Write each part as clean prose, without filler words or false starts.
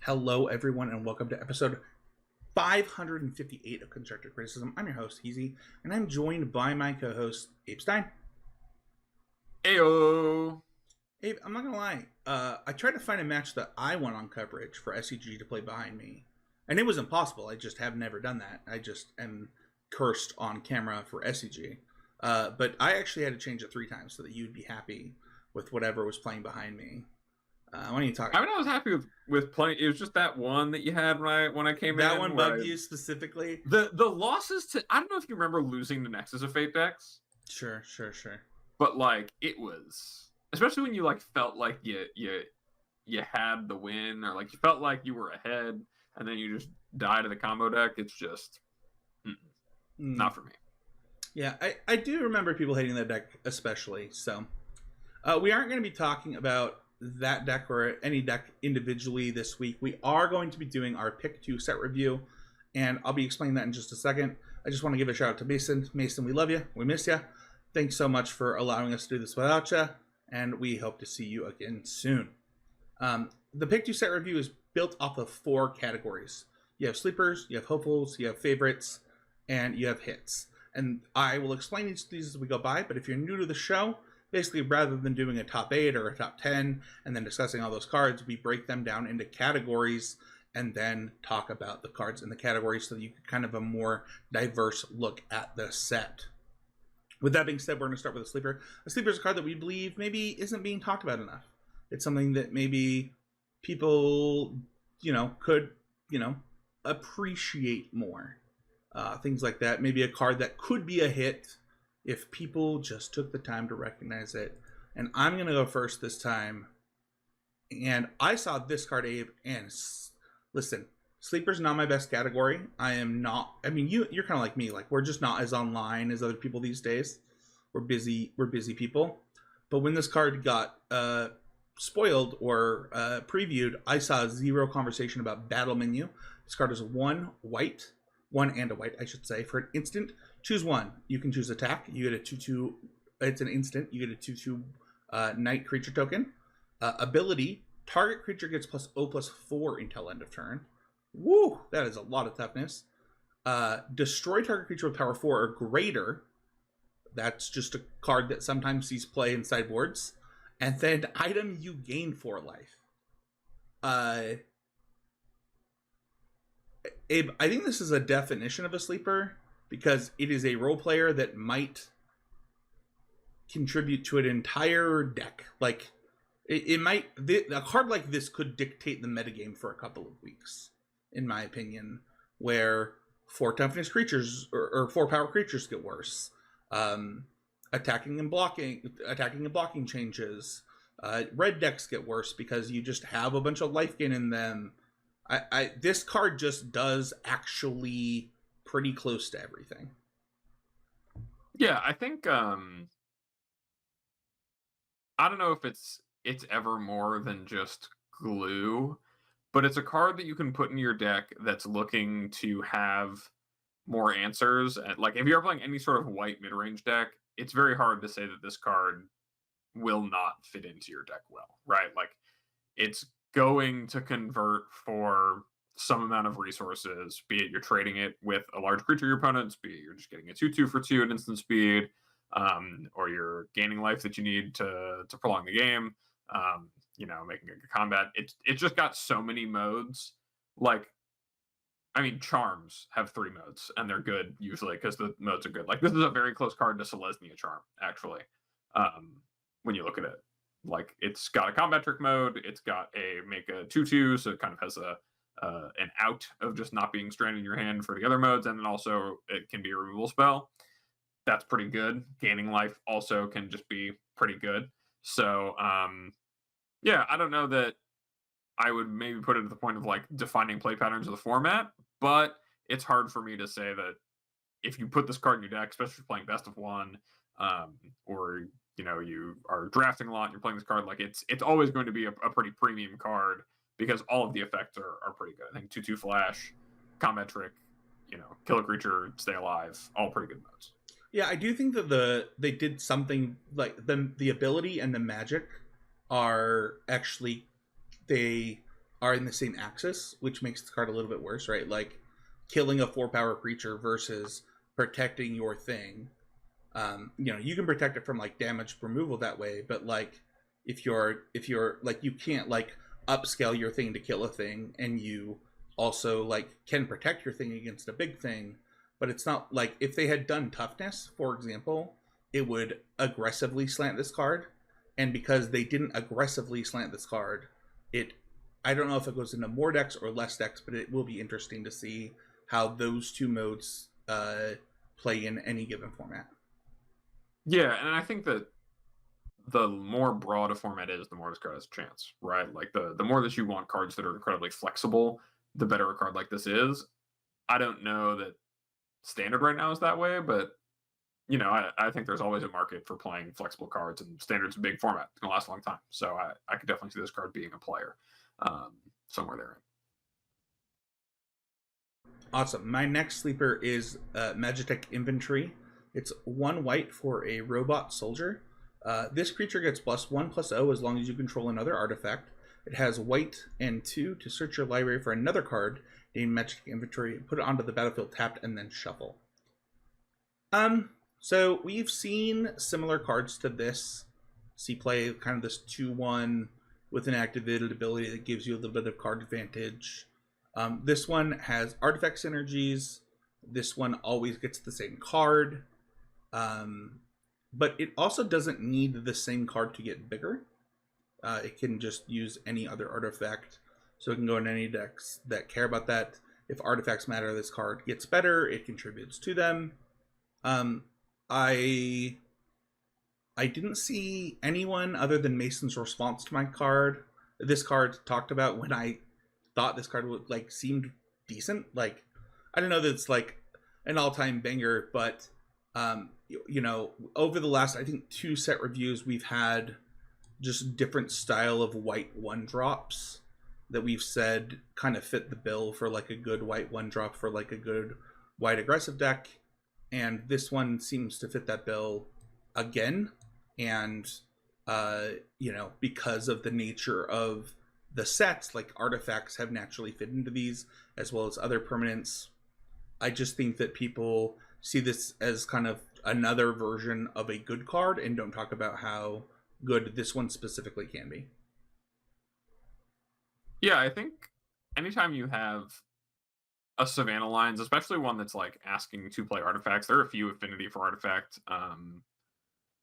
Hello, everyone, and welcome to episode 558 of Constructive Criticism. I'm your host, Heezy, and I'm joined by my co-host, Abe Stein. Ayo! Abe, I'm not gonna lie. I tried to find a match that I want on coverage for SCG to play behind me, and it was impossible. I just have never done that. I just am cursed on camera for SCG. But I actually had to change it 3 times so that you'd be happy with whatever was playing behind me. Why don't you talk? I mean, I was happy with playing. It was just that one that you had when I came in. That one bugged you specifically? The losses to... I don't know if you remember losing to Nexus of Fate decks. Sure. But, like, it was... Especially when you, like, felt like you had the win, or, like, you felt like you were ahead, and then you just die to the combo deck. It's just... not for me. Yeah, I do remember people hating that deck especially, so... we aren't going to be talking about that deck or any deck individually this week. We are going to be doing our pick 2 set review, and I'll be explaining that in just a second. I just want to give a shout out to Mason. Mason, we love you. We miss you. Thanks so much for allowing us to do this without you, and we hope to see you again soon. The pick 2 set review is built off of 4 categories. You have sleepers, you have hopefuls, you have favorites, and you have hits. And I will explain each of these as we go by, but if you're new to the show, basically, rather than doing a top 8 or a top 10 and then discussing all those cards, we break them down into categories and then talk about the cards in the categories so that you can kind of a more diverse look at the set. With that being said, we're going to start with a sleeper. A sleeper is a card that we believe maybe isn't being talked about enough. It's something that maybe people, could, appreciate more. Things like that. Maybe a card that could be a hit if people just took the time to recognize it. And I'm going to go first this time. And I saw this card, Abe, and listen, Sleeper's not my best category. You're kind of like me. Like, we're just not as online as other people these days. We're busy people. But when this card got spoiled or previewed, I saw 0 conversation about Battle Menu. This card is 1 and a white, I should say, for an instant. Choose one. You can choose attack. You get a 2/2. It's an instant. You get a 2/2 knight creature token. Ability. Target creature gets +0/+4 until end of turn. Woo! That is a lot of toughness. Destroy target creature with power 4 or greater. That's just a card that sometimes sees play in sideboards. And then item you gain 4 life. Abe, I think this is a definition of a sleeper, because it is a role player that might contribute to an entire deck. Like, a card like this could dictate the metagame for a couple of weeks, in my opinion, where 4 toughness creatures or 4 power creatures get worse. Attacking and blocking changes. Red decks get worse because you just have a bunch of life gain in them. This card just does actually pretty close to everything. Yeah, I think I don't know if it's ever more than just glue, but it's a card that you can put in your deck that's looking to have more answers. And, like, if you're playing any sort of white mid-range deck, it's very hard to say that this card will not fit into your deck well, right? Like, it's going to convert for some amount of resources, be it you're trading it with a large creature your opponents, be it you're just getting a 2/2 for 2 at instant speed, or you're gaining life that you need to prolong the game, making a combat. It's just got so many modes. Like, I mean, Charms have 3 modes, and they're good usually because the modes are good. Like, this is a very close card to Selesnya Charm, actually, when you look at it. Like, it's got a combat trick mode, it's got a make a 2/2, so it kind of has an out of just not being stranded in your hand for the other modes, and then also it can be a removal spell. That's pretty good. Gaining life also can just be pretty good. So, yeah, I don't know that I would maybe put it at the point of, like, defining play patterns of the format, but it's hard for me to say that if you put this card in your deck, especially if you're playing best of 1, or you are drafting a lot and you're playing this card, like, it's always going to be a pretty premium card because all of the effects are pretty good. I think 2/2 flash, combat trick, kill a creature, stay alive, all pretty good modes. Yeah, I do think that they did something like the ability and the magic are actually, they are in the same axis, which makes the card a little bit worse, right? Like killing a 4-power creature versus protecting your thing. You can protect it from like damage removal that way, but like if you're like, you can't like upscale your thing to kill a thing, and you also like can protect your thing against a big thing. But it's not like if they had done toughness, for example, it would aggressively slant this card, and because they didn't aggressively slant this card, I don't know if it goes into more decks or less decks, but it will be interesting to see how those two modes play in any given format. Yeah, and I think that the more broad a format is, the more this card has a chance, right? Like the more that you want cards that are incredibly flexible, the better a card like this is. I don't know that Standard right now is that way, but I think there's always a market for playing flexible cards, and Standard's a big format. It's gonna last a long time, so I could definitely see this card being a player somewhere there. Awesome. My next sleeper is Magitech Infantry. It's 1 white for a robot soldier. This creature gets +1/+0 as long as you control another artifact. It has white and 2 to search your library for another card named Magitech Infantry, put it onto the battlefield tapped, and then shuffle. So we've seen similar cards to this see play, kind of this 2/1 with an activated ability that gives you a little bit of card advantage. This one has artifact synergies. This one always gets the same card. But it also doesn't need the same card to get bigger. It can just use any other artifact. So it can go in any decks that care about that. If artifacts matter, this card gets better. It contributes to them. I didn't see anyone other than Mason's response to my card. This card talked about when I thought this card would like seemed decent. Like, I don't know that it's like an all-time banger, but over the last, I think, 2 set reviews, we've had just different style of white 1-drops that we've said kind of fit the bill for like a good white 1-drop for like a good white aggressive deck. And this one seems to fit that bill again. And, because of the nature of the sets, like artifacts have naturally fit into these, as well as other permanents. I just think that people see this as kind of another version of a good card and don't talk about how good this one specifically can be. Yeah, I think anytime you have a Savannah Lines, especially one that's like asking to play artifacts, there are a few affinity for artifact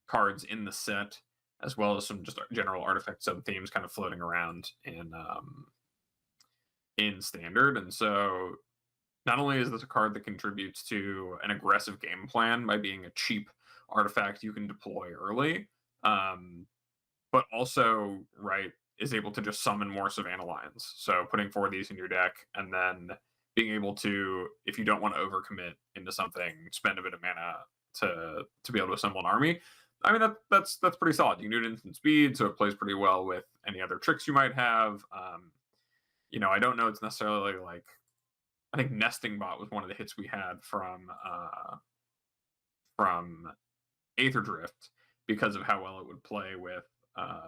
cards in the set, as well as some just general artifact sub themes kind of floating around in Standard. And so not only is this a card that contributes to an aggressive game plan by being a cheap artifact you can deploy early, but also, right, is able to just summon more Savannah Lines. So putting 4 of these in your deck, and then being able to, if you don't want to overcommit into something, spend a bit of mana to be able to assemble an army. I mean, that's pretty solid. You can do it instant speed, so it plays pretty well with any other tricks you might have. I don't know it's necessarily like, I think Nesting Bot was one of the hits we had from Aether Drift because of how well it would play with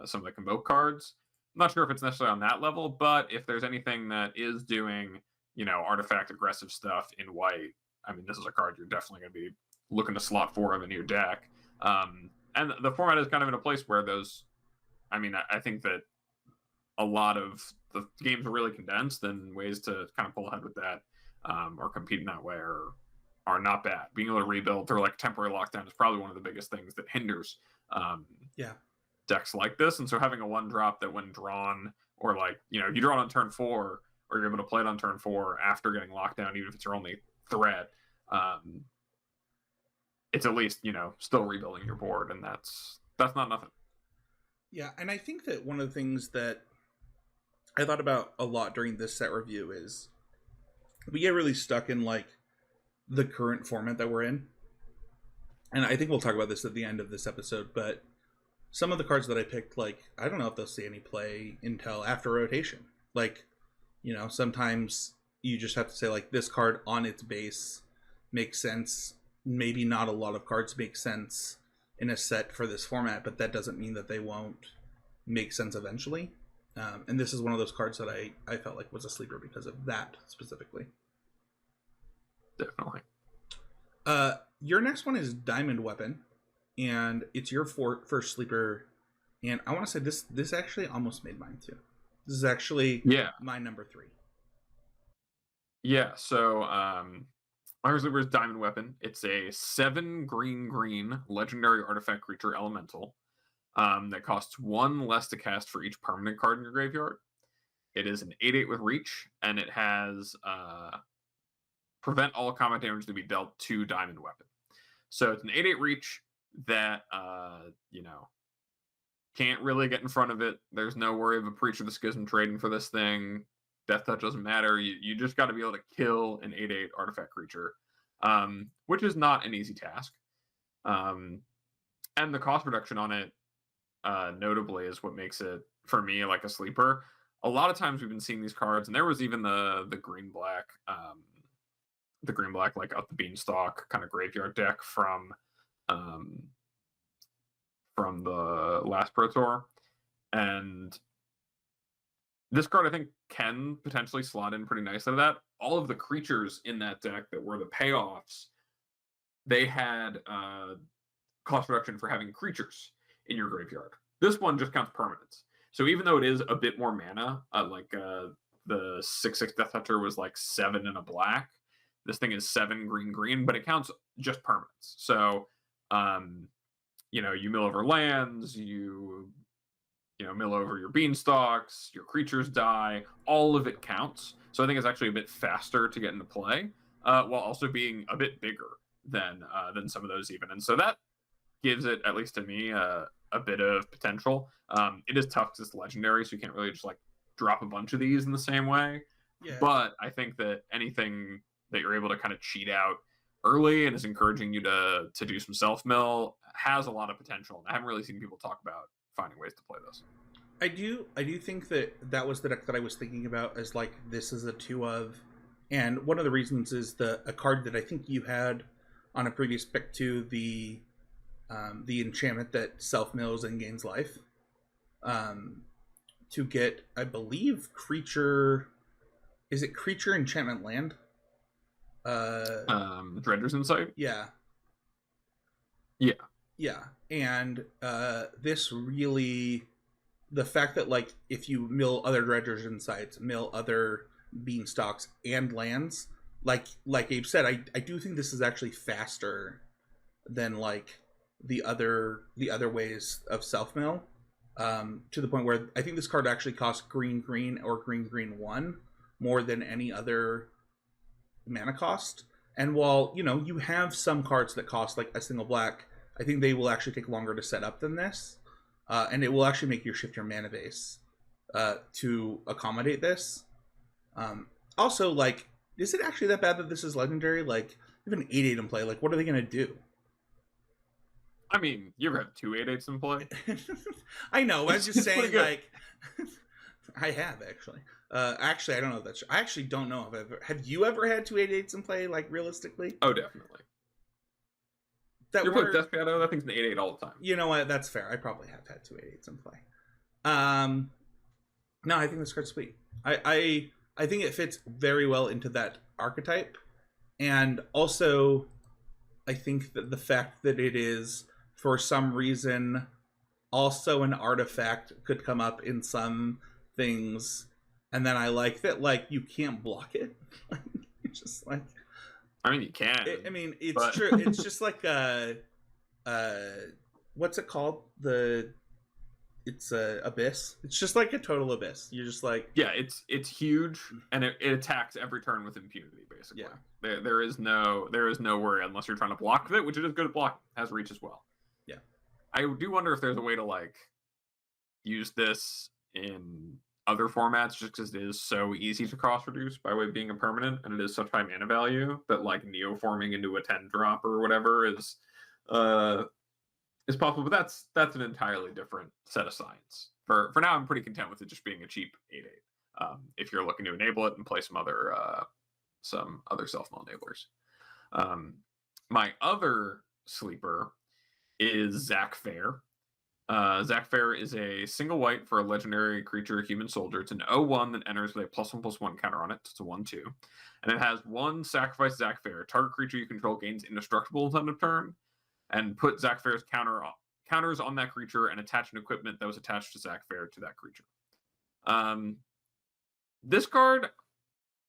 some of the Convoke cards. I'm not sure if it's necessarily on that level, but if there's anything that is doing, artifact aggressive stuff in white, I mean, this is a card you're definitely going to be looking to slot 4 of in your deck. And the format is kind of in a place where I think that a lot of the games are really condensed, and ways to kind of pull ahead with that or compete in that way are not bad. Being able to rebuild through like temporary lockdown is probably one of the biggest things that hinders decks like this. And so having a 1-drop that when drawn, or like, you draw it on turn 4, or you're able to play it on turn 4 after getting locked down, even if it's your only threat, it's at least, still rebuilding your board, and that's not nothing. Yeah, and I think that one of the things that I thought about a lot during this set review is we get really stuck in like the current format that we're in. And I think we'll talk about this at the end of this episode, but some of the cards that I picked, like, I don't know if they'll see any play until after rotation. Like, sometimes you just have to say, like, this card on its base makes sense. Maybe not a lot of cards make sense in a set for this format, but that doesn't mean that they won't make sense eventually. And this is one of those cards that I felt like was a sleeper because of that specifically. Definitely. Your next one is Diamond Weapon, and it's your first sleeper. And I want to say this actually almost made mine too. This is actually my number 3. Yeah, so my first sleeper is Diamond Weapon. It's a 7 green legendary artifact creature elemental that costs 1 less to cast for each permanent card in your graveyard. It is an 8/8 with reach, and it has prevent all combat damage to be dealt to Diamond Weapon. So it's an 8/8 reach that can't really get in front of it. There's no worry of a Preacher of the Schism trading for this thing. Death touch doesn't matter. You just got to be able to kill an 8/8 artifact creature, which is not an easy task. And the cost reduction on it, notably, is what makes it, for me, like a sleeper. A lot of times we've been seeing these cards, and there was even the green-black, like Up the Beanstalk kind of graveyard deck from the last Pro Tour, and this card I think can potentially slot in pretty nicely to that. All of the creatures in that deck that were the payoffs, they had cost reduction for having creatures in your graveyard. This one just counts permanents. So even though it is a bit more mana, the 6/6 Death Toucher was like 7 and a black, this thing is 7 green, but it counts just permanents. So you mill over lands, you mill over your beanstalks, your creatures die, all of it counts. So I think it's actually a bit faster to get into play, while also being a bit bigger than some of those even. And so that gives it, at least to me, a bit of potential. It is tough because it's legendary, so you can't really just like drop a bunch of these in the same way. Yeah. But I think that anything that you're able to kind of cheat out early and is encouraging you to do some self-mill has a lot of potential. And I haven't really seen people talk about finding ways to play this. I do think that was the deck that I was thinking about as like this is a 2 of, and one of the reasons is a card that I think you had on a previous pick to the enchantment that self-mills and gains life. To get, I believe, creature enchantment land? Dredger's Insight? Yeah. Yeah. Yeah. And this really, the fact that like if you mill other Dredger's Insights, mill other beanstalks and lands, like Abe said, I do think this is actually faster than like the other ways of self-mill. To the point where I think this card actually costs green or green 1 more than any other mana cost. And while you have some cards that cost like a single black, I think they will actually take longer to set up than this, and it will actually make you shift your mana base to accommodate this. Also, like, is it actually that bad that this is legendary? Like, even 8/8 in play, like, what are they gonna do? I mean, you ever had 2 8/8s in play? I know. I was just saying, like, I have actually. Actually, I don't know if that's true. I actually don't know if have you ever had 2 8/8s in play, like, realistically? Oh, definitely. You're playing Death Shadow, that thing's an 8/8 all the time. You know what? That's fair. I probably have had 2 8/8s in play. No, I think this card's sweet. I think it fits very well into that archetype, and also I think that the fact that it is, for some reason, also an artifact could come up in some things, and then I like that, like, you can't block it. It's just like, I mean, you can. It's true. It's just like what's it called? It's abyss. It's just like a total abyss. You're just like, yeah, it's huge, and it attacks every turn with impunity, basically. Yeah. There is no worry unless you're trying to block it, which it is good at blocking. Has reach as well. Yeah. I do wonder if there's a way to like use this in other formats, just because it is so easy to cost reduce by way of being a permanent, and it is such high mana value that like neoforming into a 10-drop or whatever is possible. But that's an entirely different set of science. For now, I'm pretty content with it just being a cheap 8/8. If you're looking to enable it and play some other self-mill enablers. My other sleeper is Zach Fair. Zac Fair is a single white for a legendary creature, human soldier. It's an 0/1 that enters with a +1/+1 counter on it. It's a 1/2. And it has 1 sacrifice Zac Fair. Target creature you control gains indestructible until end of turn. And put Zac Fair's counters on that creature and attach an equipment that was attached to Zac Fair to that creature. This card,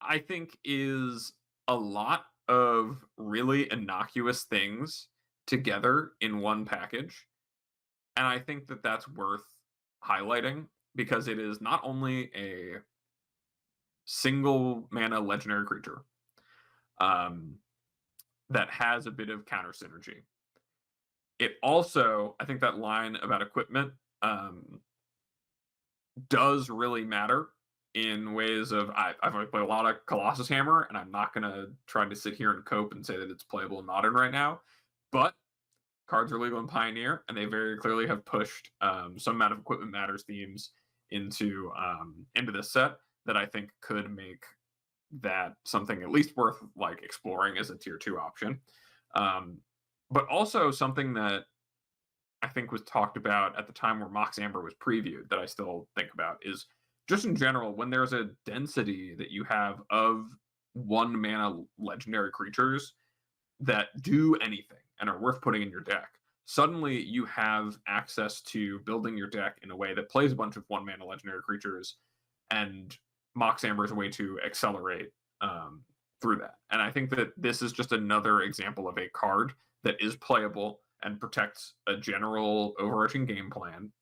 I think, is a lot of really innocuous things together in one package. And I think that that's worth highlighting because it is not only a single mana legendary creature that has a bit of counter synergy. It also, I think that line about equipment does really matter in ways of, I've already played a lot of Colossus Hammer, and I'm not going to try to sit here and cope and say that it's playable in Modern right now, but cards are legal in Pioneer, and they very clearly have pushed some amount of equipment matters themes into this set that I think could make that something at least worth like exploring as a tier 2 option. But also something that I think was talked about at the time where Mox Amber was previewed that I still think about is just in general, when there's a density that you have of 1 mana legendary creatures that do anything and are worth putting in your deck, suddenly you have access to building your deck in a way that plays a bunch of 1 mana legendary creatures, and Mox Amber is a way to accelerate through that. And I think that this is just another example of a card that is playable and protects a general overarching game plan,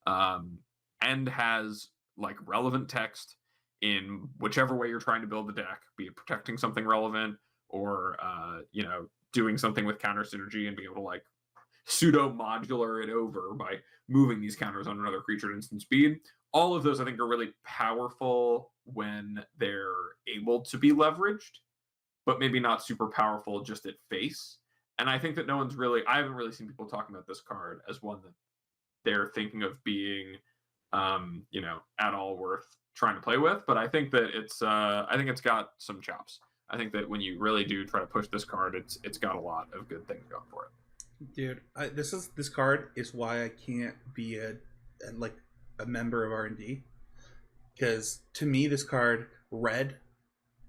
and has like relevant text in whichever way you're trying to build the deck, be it protecting something relevant or doing something with counter synergy and being able to like pseudo modular it over by moving these counters on another creature at instant speed. All of those I think are really powerful when they're able to be leveraged, but maybe not super powerful just at face. And I think that I haven't really seen people talking about this card as one that they're thinking of being, at all worth trying to play with. But I think that I think it's got some chops. I think that when you really do try to push this card, it's got a lot of good things going for it. Dude, this card is why I can't be a member of R&D, because to me this card read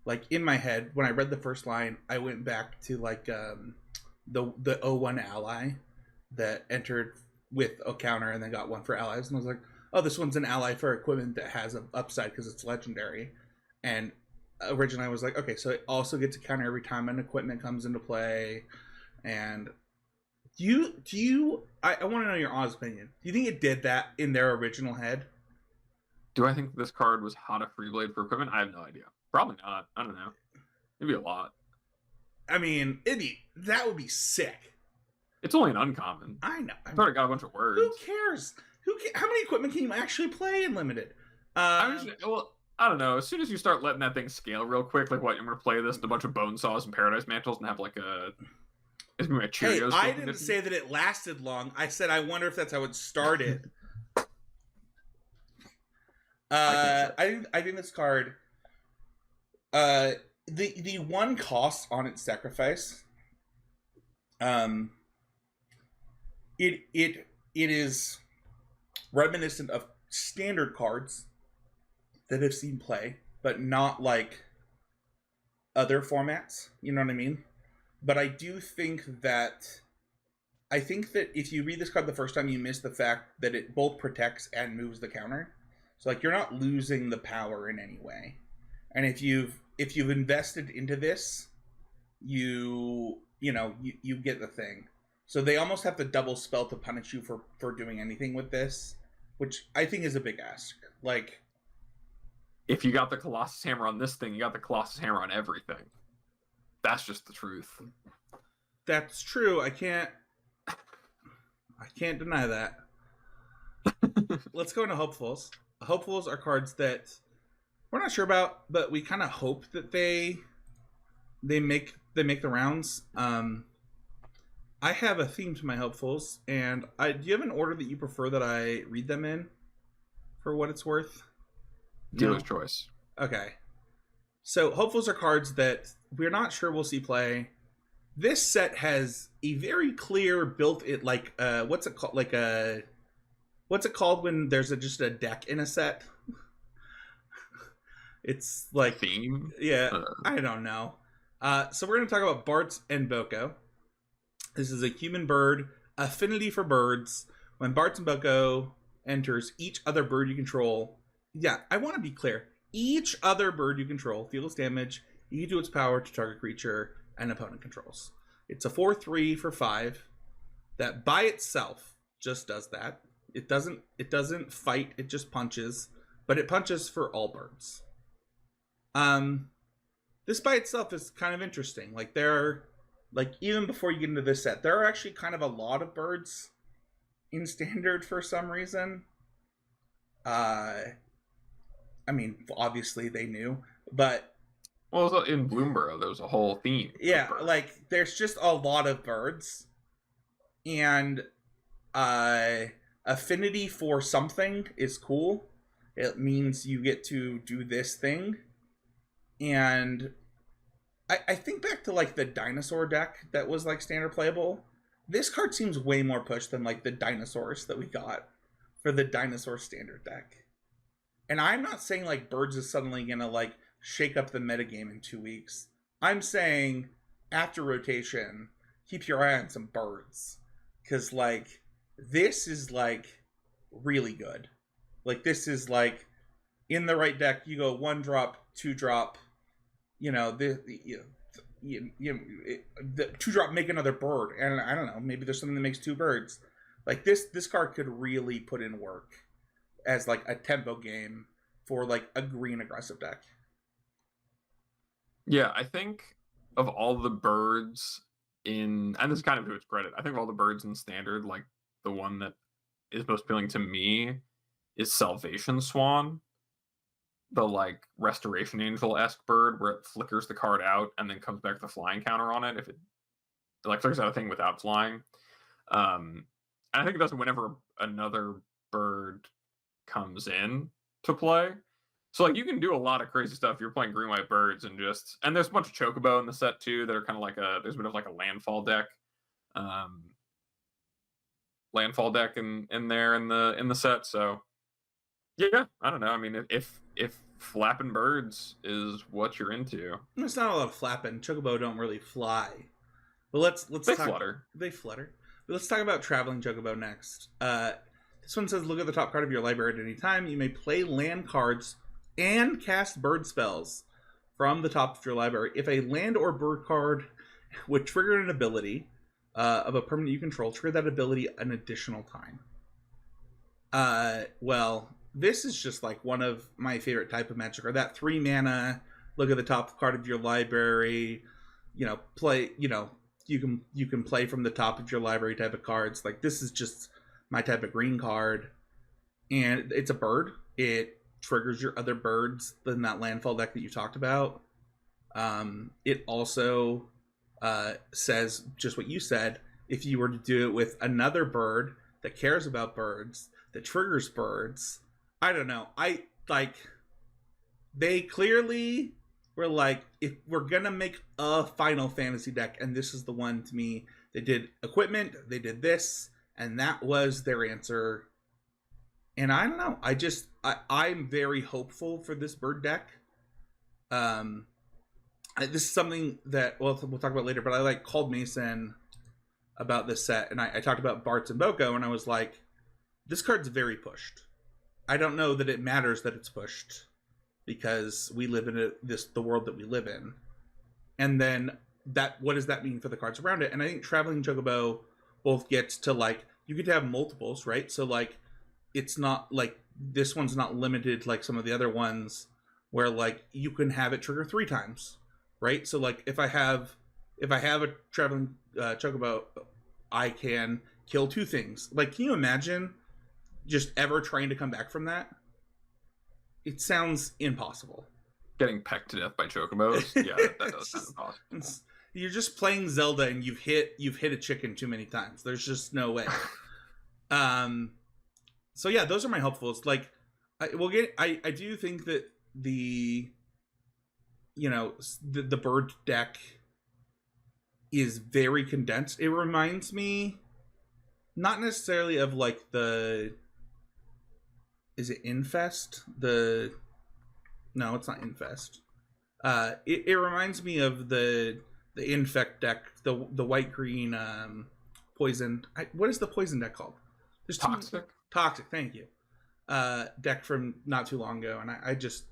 like in my head when I read the first line, I went back to like the 0/1 ally that entered with a counter and then got 1 for allies, and I was like, oh, this one's an ally for equipment that has an upside because it's legendary. And originally I was like, okay, so it also gets a counter every time an equipment comes into play. And I want to know your honest opinion. Do you think it did that in their original head? Do I think this card was hot a free blade for equipment? I have no idea. Probably not. I don't know. Maybe a lot. I mean, that would be sick. It's only an uncommon. I know. I thought it got a bunch of words. Who cares? How many equipment can you actually play in Limited? I don't know. As soon as you start letting that thing scale real quick, like what, I'm going to play this in a bunch of Bone Saws and Paradise Mantles and have like it's going to be a Cheerios. Hey, I didn't say that it lasted long. I said I wonder if that's how it started. I think this card, the one cost on its sacrifice, it is reminiscent of standard cards that have seen play, but not like other formats. You know what I mean? But I do think that if you read this card the first time, you miss the fact that it both protects and moves the counter. So like you're not losing the power in any way. And if you've invested into this, you get the thing. So they almost have to double spell to punish you for doing anything with this, which I think is a big ask. Like, if you got the Colossus Hammer on this thing, you got the Colossus Hammer on everything. That's just the truth. That's true. I can't deny that. Let's go into Hopefuls. Hopefuls are cards that we're not sure about, but we kind of hope that they make the rounds. I have a theme to my Hopefuls, and do you have an order that you prefer that I read them in, for what it's worth? Dealer's choice. Okay. So Hopefuls are cards that we're not sure we'll see play. This set has a very clear built-in, like what's it called? Like a what's it called when there's just a deck in a set? It's like Theme? yeah, Uh, I don't know. So we're gonna talk about Bartz and Boko. This is a human bird affinity for birds. When Bartz and Boko enters, each other bird you control. Yeah, I want to be clear. Each other bird you control deals damage equal to its power to target creature and opponent controls. It's a 4/3 for 5 that by itself just does that. It doesn't fight, it just punches, but it punches for all birds. This by itself is kind of interesting. Like there are, like even before you get into this set, there are actually kind of a lot of birds in standard for some reason. I mean, obviously they knew, but well, in Bloomborough, there was a whole theme. yeah, like there's just a lot of birds, and affinity for something is cool. It means you get to do this thing, and I think back to like the dinosaur deck that was like standard playable. This card seems way more pushed than like the dinosaurs that we got for the dinosaur standard deck. And I'm not saying like birds is suddenly gonna like shake up the metagame in 2 weeks. I'm saying after rotation, keep your eye on some birds. Cause like this is like really good. Like this is like in the right deck, you go 1 drop, 2 drop, you know, the 2 drop make another bird, and I don't know, maybe there's something that makes 2 birds. Like this card could really put in work as like a tempo game for like a green aggressive deck. Yeah, I think of all the birds in, and this is kind of to its credit, I think of all the birds in standard, like the one that is most appealing to me is Salvation Swan, the like Restoration Angel-esque bird where it flickers the card out and then comes back with a flying counter on it if it like flickers out a thing without flying. And I think it does it whenever another bird comes in to play. So like you can do a lot of crazy stuff if you're playing green white birds, and there's a bunch of Chocobo in the set too that are kind of like there's a bit of like a landfall deck. Landfall deck in there in the set. So yeah, I don't know. I mean, if flapping birds is what you're into, There's not a lot of flapping. Chocobo don't really fly. But let's they talk, flutter. They flutter. But let's talk about traveling Chocobo next. This one says, look at the top card of your library at any time. You may play land cards and cast bird spells from the top of your library. If a land or bird card would trigger an ability of a permanent you control, trigger that ability an additional time. Well, this is just like one of my favorite type of magic, or that 3 mana, look at the top card of your library, play, you can play from the top of your library type of cards. Like this is just my type of green card, and it's a bird. It triggers your other birds in that landfall deck that you talked about. It also says just what you said. If you were to do it with another bird that cares about birds, that triggers birds, I don't know. They clearly were like, if we're gonna make a Final Fantasy deck, and this is the one to me, they did equipment, they did this, and that was their answer. And I don't know. I'm very hopeful for this bird deck. This is something that we'll talk about later, but I called Mason about this set, and I talked about Bartz and Boko, and I was like, this card's very pushed. I don't know that it matters that it's pushed, because we live in the world that we live in. And then what does that mean for the cards around it? And I think Traveling Chocobo both gets to you get to have multiples, right? So it's not like this one's not limited like some of the other ones where you can have it trigger 3 times, right? So if I have a Traveling Chocobo, I can kill 2 things. Can you imagine just ever trying to come back from that? It sounds impossible. Getting pecked to death by Chocobos? Yeah, that does sound impossible. You're just playing Zelda and you've hit a chicken too many times. There's just no way. So yeah, those are my hopefuls. I do think that the bird deck is very condensed. It reminds me not necessarily of the is it Infest? No, it's not Infest. It reminds me of the Infect deck, the white green poison. What is the poison deck called? There's Toxic. Toxic. Thank you. Deck from not too long ago, and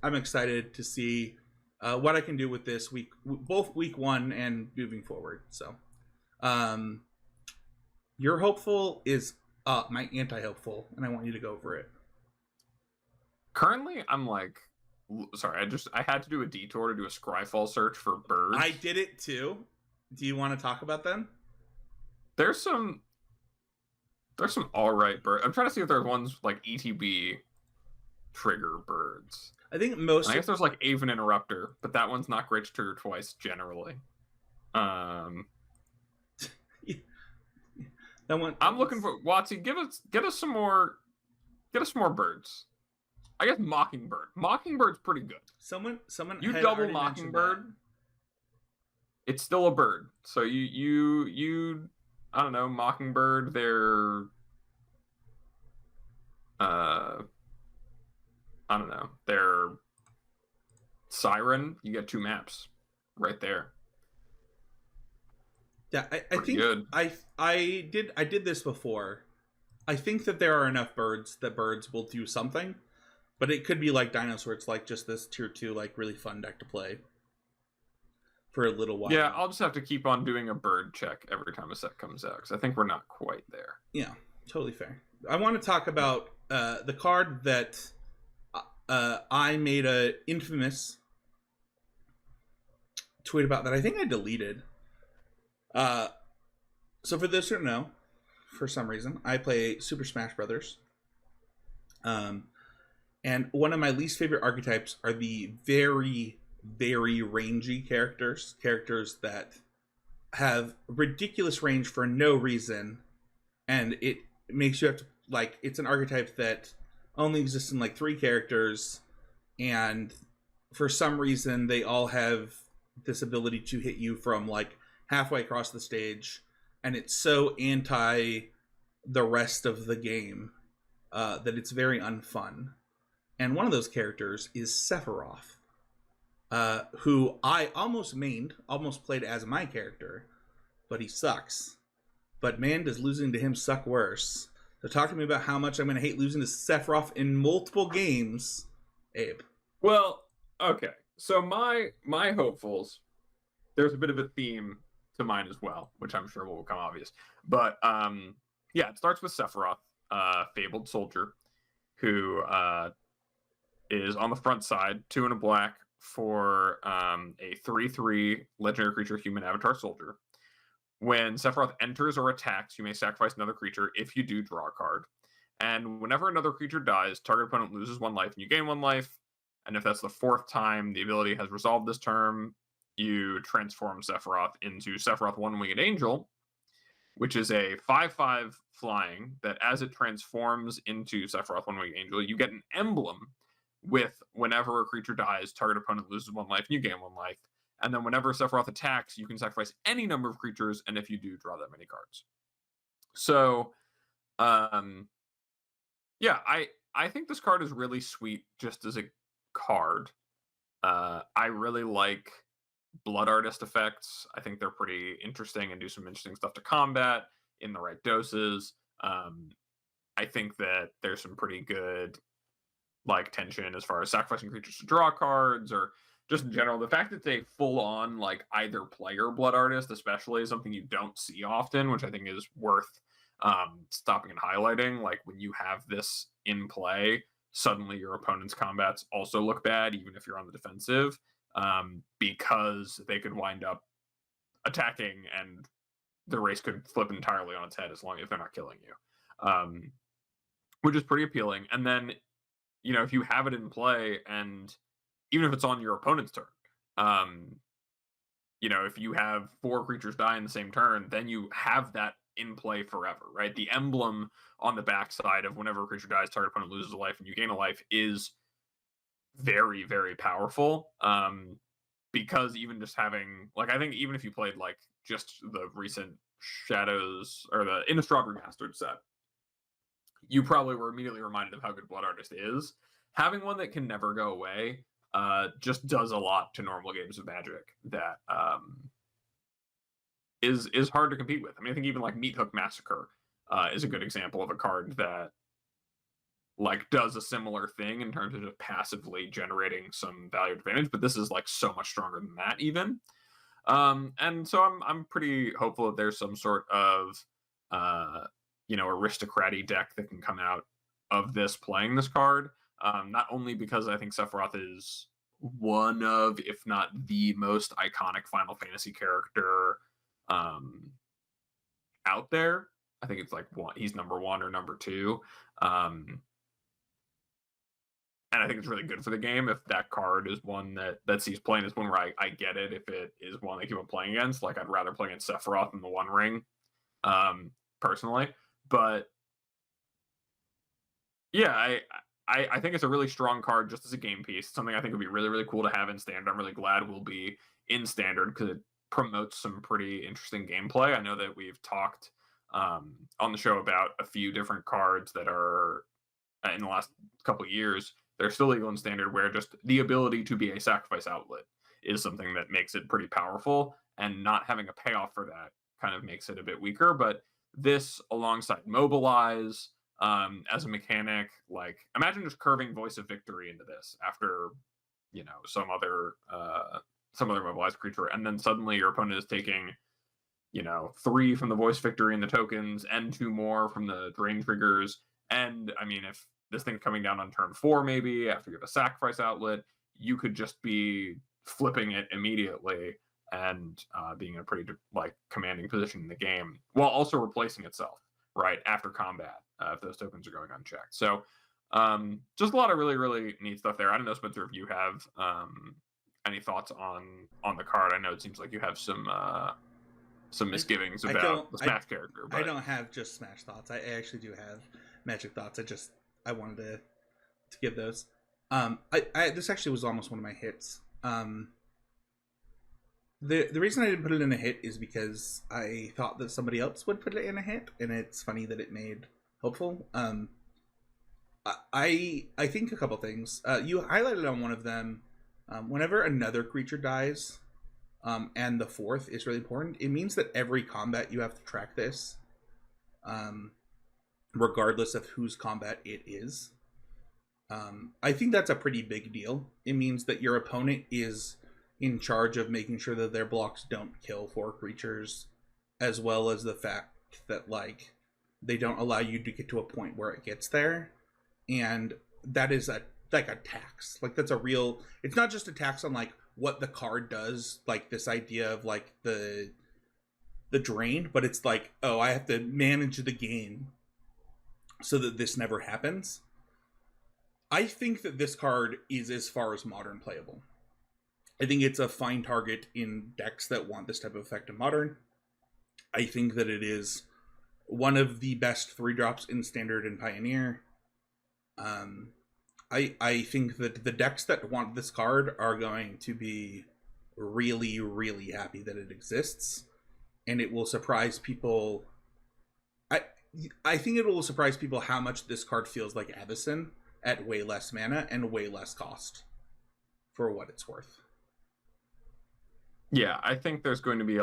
I'm excited to see what I can do with this week, both week 1 and moving forward. So, your hopeful is my anti-hopeful, and I want you to go over it. Currently, I'm like, sorry, I had to do a detour to do a Scryfall search for birds. I did it too. Do you want to talk about them? There's some all right birds. I'm trying to see if there's ones like ETB trigger birds. I think most. I guess there's like Aven Interrupter, but that one's not great to trigger twice generally. That one. I'm looking for Watsy. Get us some more birds. I guess Mockingbird. Mockingbird's pretty good. Someone. You double Mockingbird. It's still a bird. So you. I don't know, Mockingbird. They're. I don't know. They're Siren. You get 2 maps, right there. Yeah, I think good. I did this before. I think that there are enough birds that birds will do something. But it could be like Dinosaur. It's like just this tier 2, like really fun deck to play for a little while. Yeah, I'll just have to keep on doing a bird check every time a set comes out because I think we're not quite there. Yeah, totally fair. I want to talk about the card that I made a infamous tweet about that I think I deleted. So for those who don't know, for some reason, I play Super Smash Brothers. And one of my least favorite archetypes are the very, very rangy characters that have ridiculous range for no reason, and it makes you have to, like, it's an archetype that only exists in like 3 characters, and for some reason they all have this ability to hit you from like halfway across the stage, and it's so anti the rest of the game that it's very unfun. And one of those characters is Sephiroth, who I almost played as my character, but he sucks. But man, does losing to him suck worse. So talk to me about how much I'm going to hate losing to Sephiroth in multiple games, Abe. Well, okay. So my hopefuls, there's a bit of a theme to mine as well, which I'm sure will become obvious. But yeah, it starts with Sephiroth, Fabled Soldier, who is on the front side, 2 and a black for a 3/3 legendary creature human avatar soldier. When Sephiroth enters or attacks, you may sacrifice another creature. If you do, draw a card. And whenever another creature dies, target opponent loses 1 life and you gain 1 life. And if that's the 4th time the ability has resolved this term, you transform Sephiroth into Sephiroth One-Winged Angel, which is a 5/5 flying that as it transforms into Sephiroth One-Winged Angel, you get an emblem with whenever a creature dies, target opponent loses 1 life and you gain 1 life. And then whenever Sephiroth attacks, you can sacrifice any number of creatures, and if you do, draw that many cards. So, yeah, I think this card is really sweet just as a card. I really like Blood Artist effects. I think they're pretty interesting and do some interesting stuff to combat in the right doses. I think that there's some pretty good like tension as far as sacrificing creatures to draw cards, or just in general, the fact that they full on like either player Blood Artist, especially, is something you don't see often, which I think is worth stopping and highlighting. Like when you have this in play, suddenly your opponent's combats also look bad, even if you're on the defensive, because they could wind up attacking and the race could flip entirely on its head as long as they're not killing you, which is pretty appealing. And then, you know, if you have it in play, and even if it's on your opponent's turn, you know, if you have 4 creatures die in the same turn, then you have that in play forever, right? The emblem on the backside of whenever a creature dies, target opponent loses a life and you gain a life is very, very powerful. Because even just having, like, I think even if you played like just the recent Shadows or the In the Strawberry Bastard set, you probably were immediately reminded of how good Blood Artist is. Having one that can never go away just does a lot to normal games of Magic that is hard to compete with. I mean, I think even like Meat Hook Massacre is a good example of a card that like does a similar thing in terms of just passively generating some value advantage, but this is like so much stronger than that even. And so I'm pretty hopeful that there's some sort of aristocratic deck that can come out of this playing this card. Not only because I think Sephiroth is one of, if not the most iconic Final Fantasy character out there. I think it's like he's number 1 or number 2. And I think it's really good for the game if that card is one that sees playing as one where I get it. If it is one they keep on playing against, like I'd rather play against Sephiroth than the One Ring, personally. But yeah, I think it's a really strong card just as a game piece. Something I think would be really, really cool to have in Standard. I'm really glad will be in Standard because it promotes some pretty interesting gameplay. I know that we've talked on the show about a few different cards that are in the last couple of years. They're still legal in Standard, where just the ability to be a sacrifice outlet is something that makes it pretty powerful, and not having a payoff for that kind of makes it a bit weaker. But this, alongside Mobilize, as a mechanic, like imagine just curving Voice of Victory into this after, some other mobilized creature, and then suddenly your opponent is taking, 3 from the Voice Victory and the tokens, and 2 more from the drain triggers. And I mean, if this thing coming down on turn 4, maybe after you have a sacrifice outlet, you could just be flipping it immediately and being in a pretty commanding position in the game, while also replacing itself right after combat if those tokens are going unchecked. So just a lot of really, really neat stuff there. I don't know, Spencer, if you have any thoughts on the card. I know it seems like you have some misgivings about the Smash character. But I don't have just Smash thoughts. I actually do have Magic thoughts. I wanted to give those. This actually was almost one of my hits. The reason I didn't put it in a hit is because I thought that somebody else would put it in a hit, and it's funny that it made hopeful. I think a couple things. You highlighted on one of them. Whenever another creature dies, and the 4th is really important, it means that every combat you have to track this, regardless of whose combat it is. I think that's a pretty big deal. It means that your opponent is in charge of making sure that their blocks don't kill 4 creatures, as well as the fact that they don't allow you to get to a point where it gets there. And that is a tax. That's a real, it's not just a tax on what the card does, this idea of the drain, but it's I have to manage the game so that this never happens. I think that this card is as far as Modern playable. I think it's a fine target in decks that want this type of effect in Modern. I think that it is one of the best 3-drops in Standard and Pioneer. I think that the decks that want this card are going to be really, really happy that it exists, and it will surprise people. I think it will surprise people how much this card feels like Avacyn at way less mana and way less cost for what it's worth. Yeah, I think there's going to be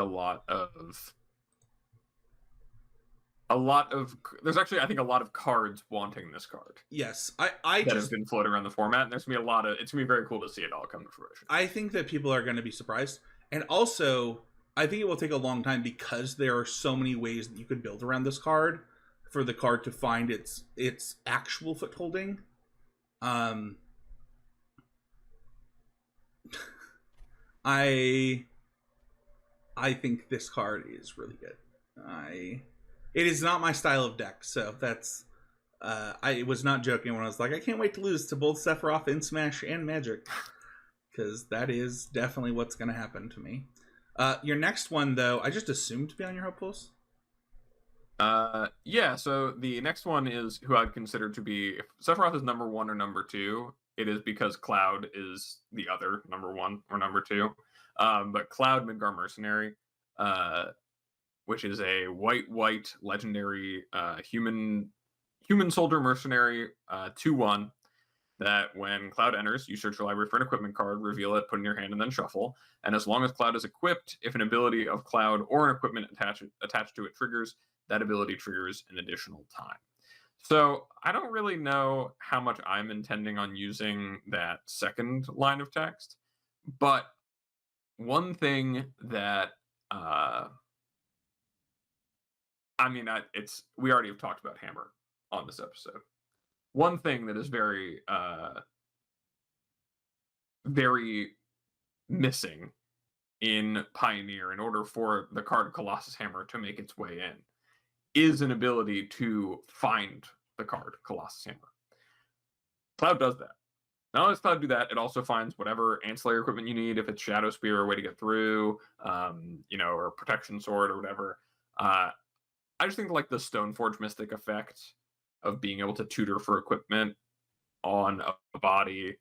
there's actually, I think, a lot of cards wanting this card. Yes, that have been floating around the format, and there's gonna be it's gonna be very cool to see it all come to fruition. I think that people are going to be surprised, and also I think it will take a long time because there are so many ways that you could build around this card for the card to find its actual footholding. I think this card is really good. It is not my style of deck, so that's I was not joking when I was like, I can't wait to lose to both Sephiroth in Smash and Magic, because that is definitely what's going to happen to me. Your next one, though, I just assumed to be on your hopefuls. Yeah, so the next one is who I'd consider to be, if Sephiroth is number 1 or number 2, it is because Cloud is the other number 1 or number 2. But Cloud Midgar Mercenary, which is a white legendary human Human Soldier Mercenary 2/1. That when Cloud enters, you search your library for an equipment card, reveal it, put it in your hand, and then shuffle. And as long as Cloud is equipped, if an ability of Cloud or an equipment attached to it triggers, that ability triggers an additional time. So I don't really know how much I'm intending on using that second line of text, but one thing that it's we already have talked about Hammer on this episode. One thing that is very missing in Pioneer in order for the card Colossus Hammer to make its way in is an ability to find the card Colossus Hammer. Cloud does that. Not only does Cloud do that, it also finds whatever ancillary equipment you need, if it's Shadow Spear, a way to get through, or Protection Sword or whatever. I just think like the Stoneforge Mystic effect of being able to tutor for equipment on a body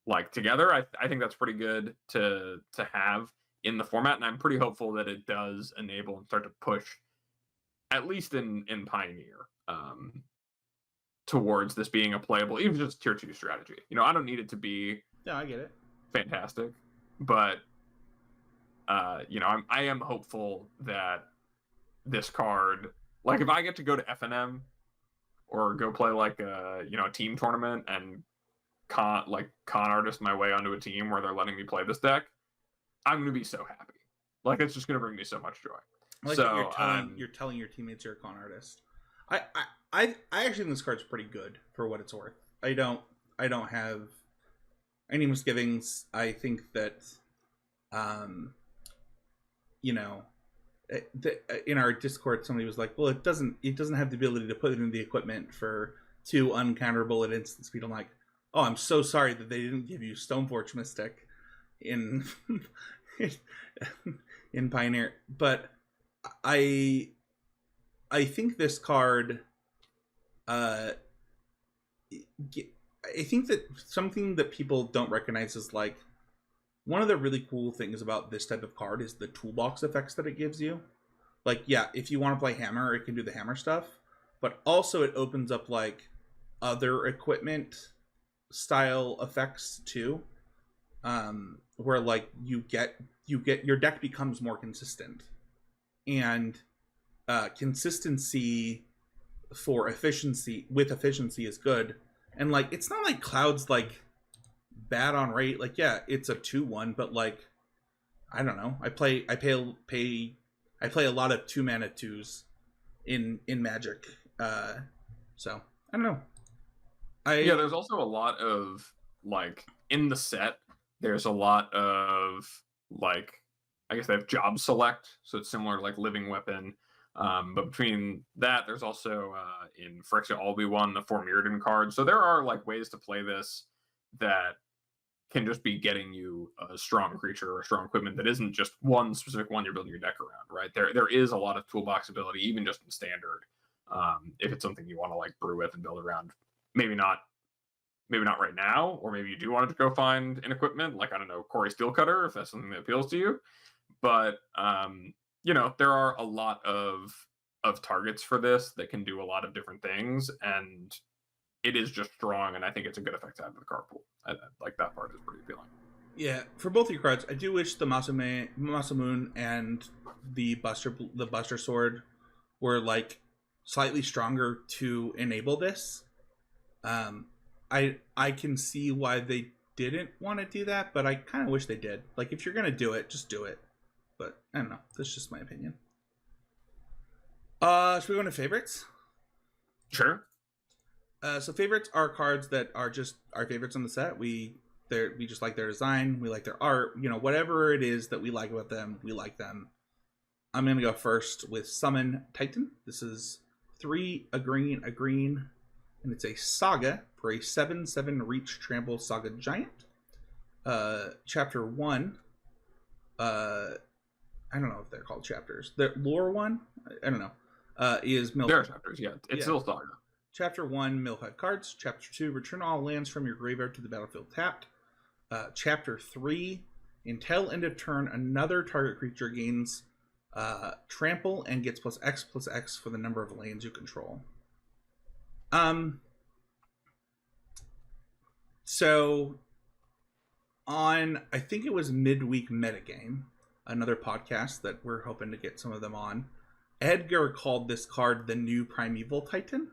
like together, I think that's pretty good to have in the format, and I'm pretty hopeful that it does enable and start to push, at least in Pioneer, towards this being a playable, even just tier 2 strategy. I don't need it to be I get it, fantastic, but I am hopeful that this card, like if I get to go to FNM or go play like a team tournament and con artist my way onto a team where they're letting me play this deck, I'm gonna be so happy. Like it's just gonna bring me so much joy. Like so you're telling your teammates you're a con artist. I actually think this card's pretty good for what it's worth. I don't have any misgivings. I think that in our Discord somebody was like, well, it doesn't have the ability to put it in the equipment for 2 uncounterable at instant speed. I'm like, oh, I'm so sorry that they didn't give you Stoneforge Mystic in in Pioneer. But I think this card, I think that something that people don't recognize is like one of the really cool things about this type of card is the toolbox effects that it gives you. Like, yeah, if you want to play Hammer, it can do the Hammer stuff, but also it opens up like other equipment style effects too, where like you get your deck becomes more consistent, and consistency for efficiency is good. And like it's not like Cloud's like bad on rate. Like, yeah, it's a 2/1, but like I don't know, I play a lot of 2 mana 2s in Magic, so I don't know. There's also a lot of like in the set, there's a lot of like, I guess they have job select, so it's similar to like Living Weapon. But between that, there's also in Phyrexia All-Be-One, the 4 Mirrodin cards. So there are like ways to play this that can just be getting you a strong creature or a strong equipment that isn't just one specific one you're building your deck around, right? There is a lot of toolbox ability, even just in standard, if it's something you want to like brew with and build around. Maybe not right now, or maybe you do want to go find an equipment like, I don't know, Corey Steelcutter, if that's something that appeals to you. But there are a lot of targets for this that can do a lot of different things, and it is just strong, and I think it's a good effect to have in the card pool. Like that part is pretty appealing. Yeah, for both of your cards, I do wish the Masamune and the Buster Sword were like slightly stronger to enable this. I can see why they didn't want to do that, but I kind of wish they did. Like, if you're gonna do it, just do it. But I don't know. That's just my opinion. Should we go into favorites? Sure. So favorites are cards that are just our favorites on the set. We just like their design. We like their art. Whatever it is that we like about them, we like them. I'm gonna go first with Summon Titan. This is 3, a green, and it's a Saga for a 7/7 Reach Trample Saga Giant. Chapter 1. I don't know if they're called chapters. The lore one, I don't know. Is Mill. There are chapters, yeah. It's still Saga. Chapter 1, mill 5 cards. Chapter 2, return all lands from your graveyard to the battlefield tapped. Chapter 3, until end of turn, another target creature gains trample and gets +X/+X for the number of lands you control. Um. So on, I think it was Midweek Metagame, another podcast that we're hoping to get some of them on. Edgar called this card the new Primeval Titan,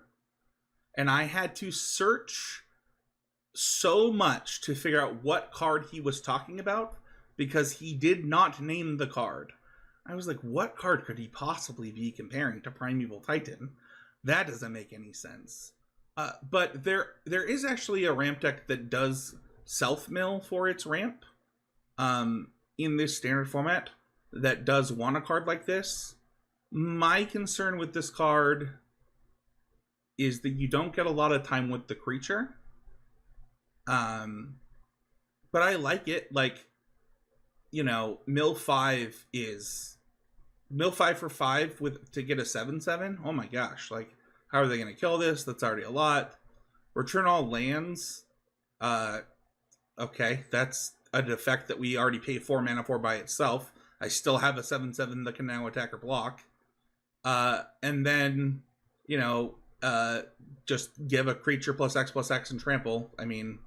and I had to search so much to figure out what card he was talking about because he did not name the card. I was like, what card could he possibly be comparing to Primeval Titan? That doesn't make any sense. But there is actually a ramp deck that does self-mill for its ramp in this standard format that does want a card like this. My concern with this card is that you don't get a lot of time with the creature. But I like it. Like, you know, mill 5 for 5 with to get a 7/7. Oh my gosh! Like, how are they going to kill this? That's already a lot. Return all lands. Okay, that's an effect that we already pay 4 mana for by itself. I still have a 7/7 that can now attack or block. And then, you know, just give a creature +X and trample. I mean,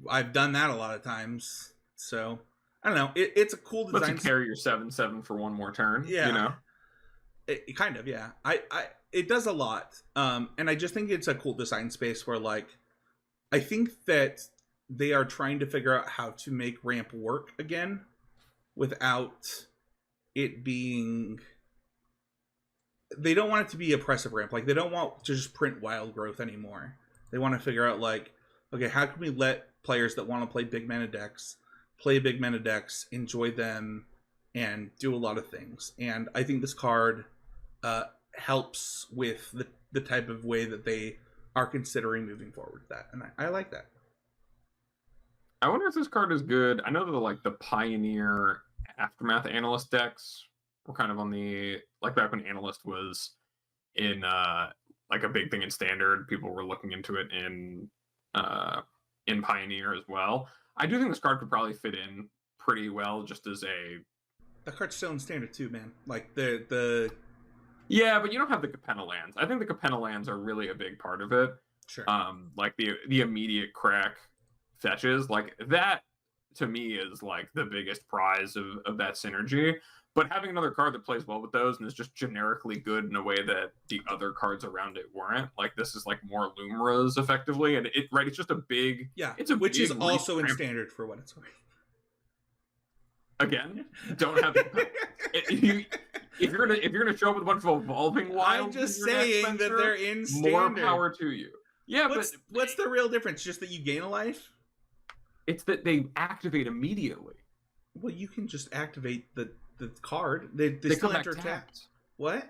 I've done that a lot of times. So I don't know. It's a cool design. Let's carry your 7/7 for one more turn. Yeah, you know, it kind of, yeah. It does a lot. And I just think it's a cool design space where, like, I think that they are trying to figure out how to make ramp work again without it being. They don't want it to be oppressive ramp. Like, they don't want to just print wild growth anymore. They want to figure out, like, okay, how can we let players that want to play big mana decks play big mana decks, enjoy them, and do a lot of things. And I think this card helps with the type of way that they are considering moving forward with that. And I like that. I wonder if this card is good. I know that like the Pioneer Aftermath Analyst decks were kind of on the, like, back when Analyst was in like a big thing in Standard, people were looking into it in Pioneer as well. I do think this card could probably fit in pretty well just as a... That card's still in Standard too, man. Like, the... Yeah, but you don't have the Capenna lands. I think the Capenna lands are really a big part of it. Sure. Like the immediate crack fetches, like that to me is like the biggest prize of that synergy. But having another card that plays well with those and is just generically good in a way that the other cards around it weren't, like this is like more Lumras effectively, and it's just a big, it's a which big is also in ramp. Standard for what it's worth. Again, don't have if you're gonna show up with a bunch of evolving wilds, I'm just saying that they're in Standard. More power to you. Yeah, what's the real difference? Just that you gain a life? It's that they activate immediately. Well, you can just activate the card. They still come back enter tapped. What?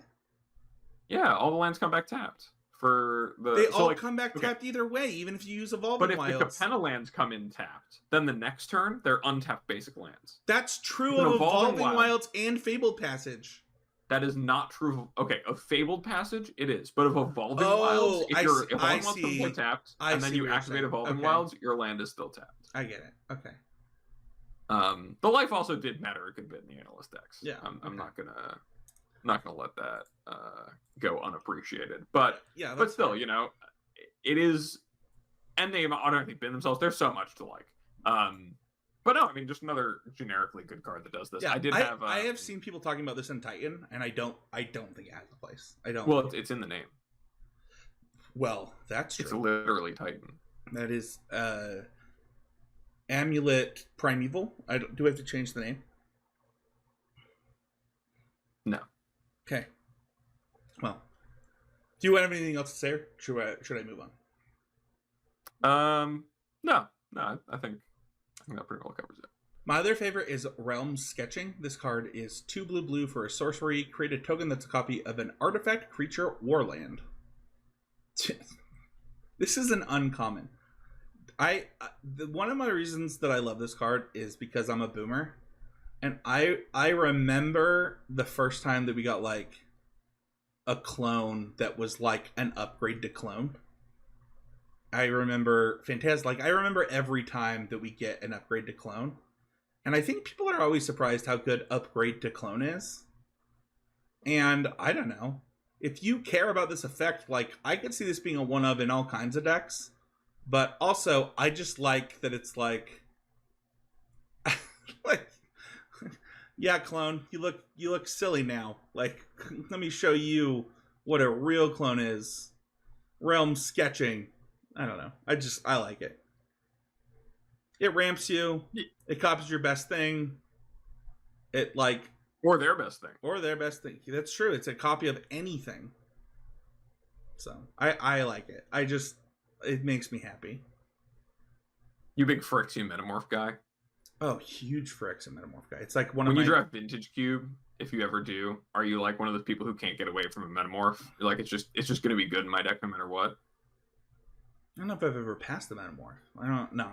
Yeah, all the lands come back tapped for the. They all come back tapped either way, even if you use Evolving Wilds. But if the Capenna lands come in tapped, then the next turn they're untapped basic lands. That's true of Evolving Wilds and Fabled Passage. That is not true. Okay, of Fabled Passage, it is. But of Evolving Wilds, if Evolving Wilds comes in tapped, and then you activate Evolving Wilds, your land is still tapped. I get it. Okay. The life also did matter a good bit in the Analyst decks. Yeah. I'm not gonna let that go unappreciated. But yeah, but still, fair. You know, it is, and they automatically bin themselves. There's so much to like. But no, I mean, just another generically good card that does this. Yeah, I have seen people talking about this in Titan, and I don't think it has a place. I don't. Well, it's in the name. Well, that's true. It's literally Titan. That is Amulet Primeval. Do we have to change the name? No. Okay. Well, do you have anything else to say, or should I move on? No. I think that pretty well covers it. My other favorite is Realm Sketching. This card is 2 blue for a sorcery. Create a token that's a copy of an artifact, creature, warland. This is an uncommon. One of my reasons that I love this card is because I'm a boomer, and I remember the first time that we got like a clone that was like an upgrade to clone. I remember I remember every time that we get an upgrade to clone, and I think people are always surprised how good upgrade to clone is. And I don't know, if you care about this effect, like I could see this being a one of in all kinds of decks, but also I just like that it's like, like, yeah, clone, you look silly now. Like, let me show you what a real clone is. Realm sketching. I don't know. I like it. It ramps you. It copies your best thing. It like Or their best thing. Or their best thing. That's true. It's a copy of anything. So I like it. It makes me happy. You big Phyrexian Metamorph guy? Oh, huge Phyrexian Metamorph guy. It's like one when of my... you draft Vintage Cube, if you ever do, are you like one of those people who can't get away from a Metamorph? You're like, it's just going to be good in my deck no matter what? I don't know if I've ever passed the Metamorph. I don't know.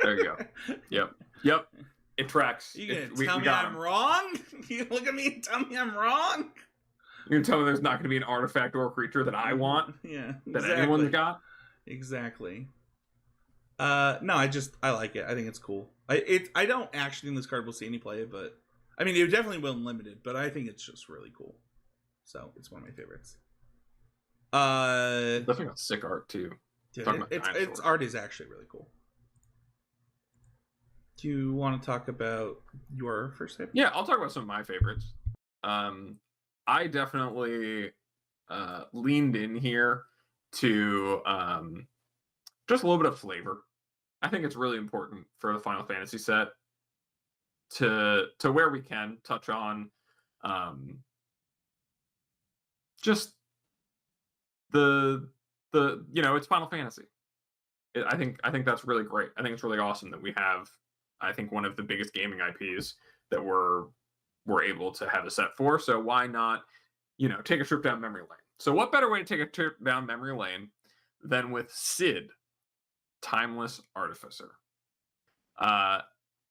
There you go. Yep. It tracks. You gonna tell me I'm wrong? You look at me and tell me I'm wrong? You're gonna tell me there's not gonna be an artifact or a creature that I want? Yeah. That anyone's got? Exactly. No, I like it. I think it's cool. I don't actually think this card will see any play, but I mean, it definitely will in limited, but I think it's just really cool. So it's one of my favorites. Definitely got sick art too. Dude, its art is actually really cool. Do you want to talk about your first favorite? Yeah, I'll talk about some of my favorites. I definitely leaned in here to just a little bit of flavor. I think it's really important for the Final Fantasy set to where we can touch on just the it's Final Fantasy. I think that's really great. I think it's really awesome that we have, I think, one of the biggest gaming IPs that we're able to have a set for. So why not, take a trip down memory lane? So what better way to take a trip down memory lane than with Cid, Timeless Artificer?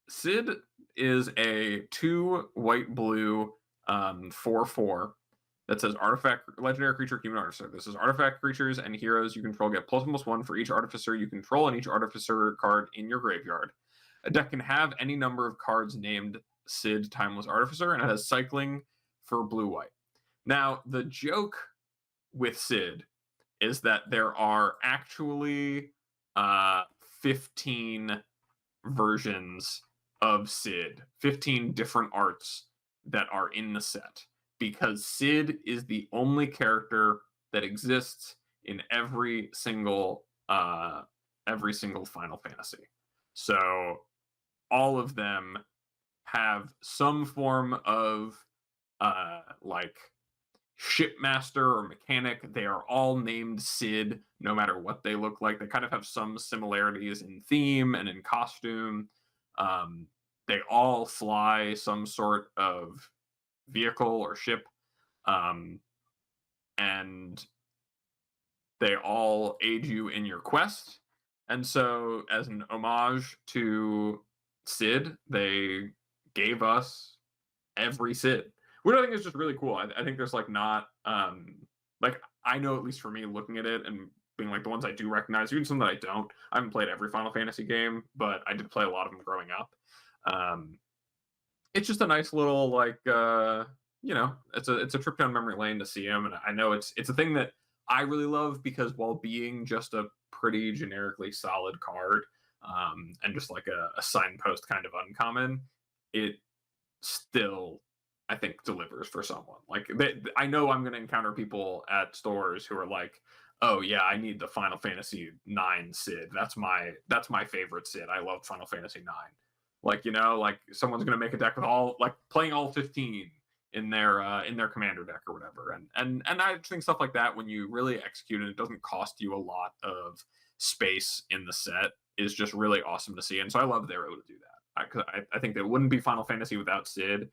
Cid is a 2 white-blue 4/4 that says artifact, legendary creature, human artificer. This is artifact creatures and heroes you control get +1/+1 for each artificer you control and each artificer card in your graveyard. A deck can have any number of cards named Cid, Timeless Artificer, and it has cycling for blue-white. Now, the joke with Cid is that there are actually 15 versions of Cid, 15 different arts that are in the set, because Cid is the only character that exists in every single Final Fantasy. So all of them have some form of like shipmaster or mechanic. They are all named Cid, no matter what they look like. They kind of have some similarities in theme and in costume. They all fly some sort of vehicle or ship, and they all aid you in your quest. And so, as an homage to Cid, they gave us every Cid, which I think is just really cool. I think there's like not like, I know, at least for me, looking at it and being like the ones I do recognize, even some that I don't. I haven't played every Final Fantasy game, but I did play a lot of them growing up. It's just a nice little like it's a trip down memory lane to see them, and I know it's a thing that I really love, because while being just a pretty generically solid card, and just like a signpost kind of uncommon, it still, I think, delivers for someone. Like, I know I'm going to encounter people at stores who are like, oh yeah, I need the Final Fantasy 9 Cid. That's my favorite Cid. I love Final Fantasy 9. Like, like someone's going to make a deck with all, like, playing all 15 in their commander deck or whatever. And I think stuff like that, when you really execute it, it doesn't cost you a lot of space in the set, is just really awesome to see. And so I love they're able to do that, because I think it wouldn't be Final Fantasy without Cid,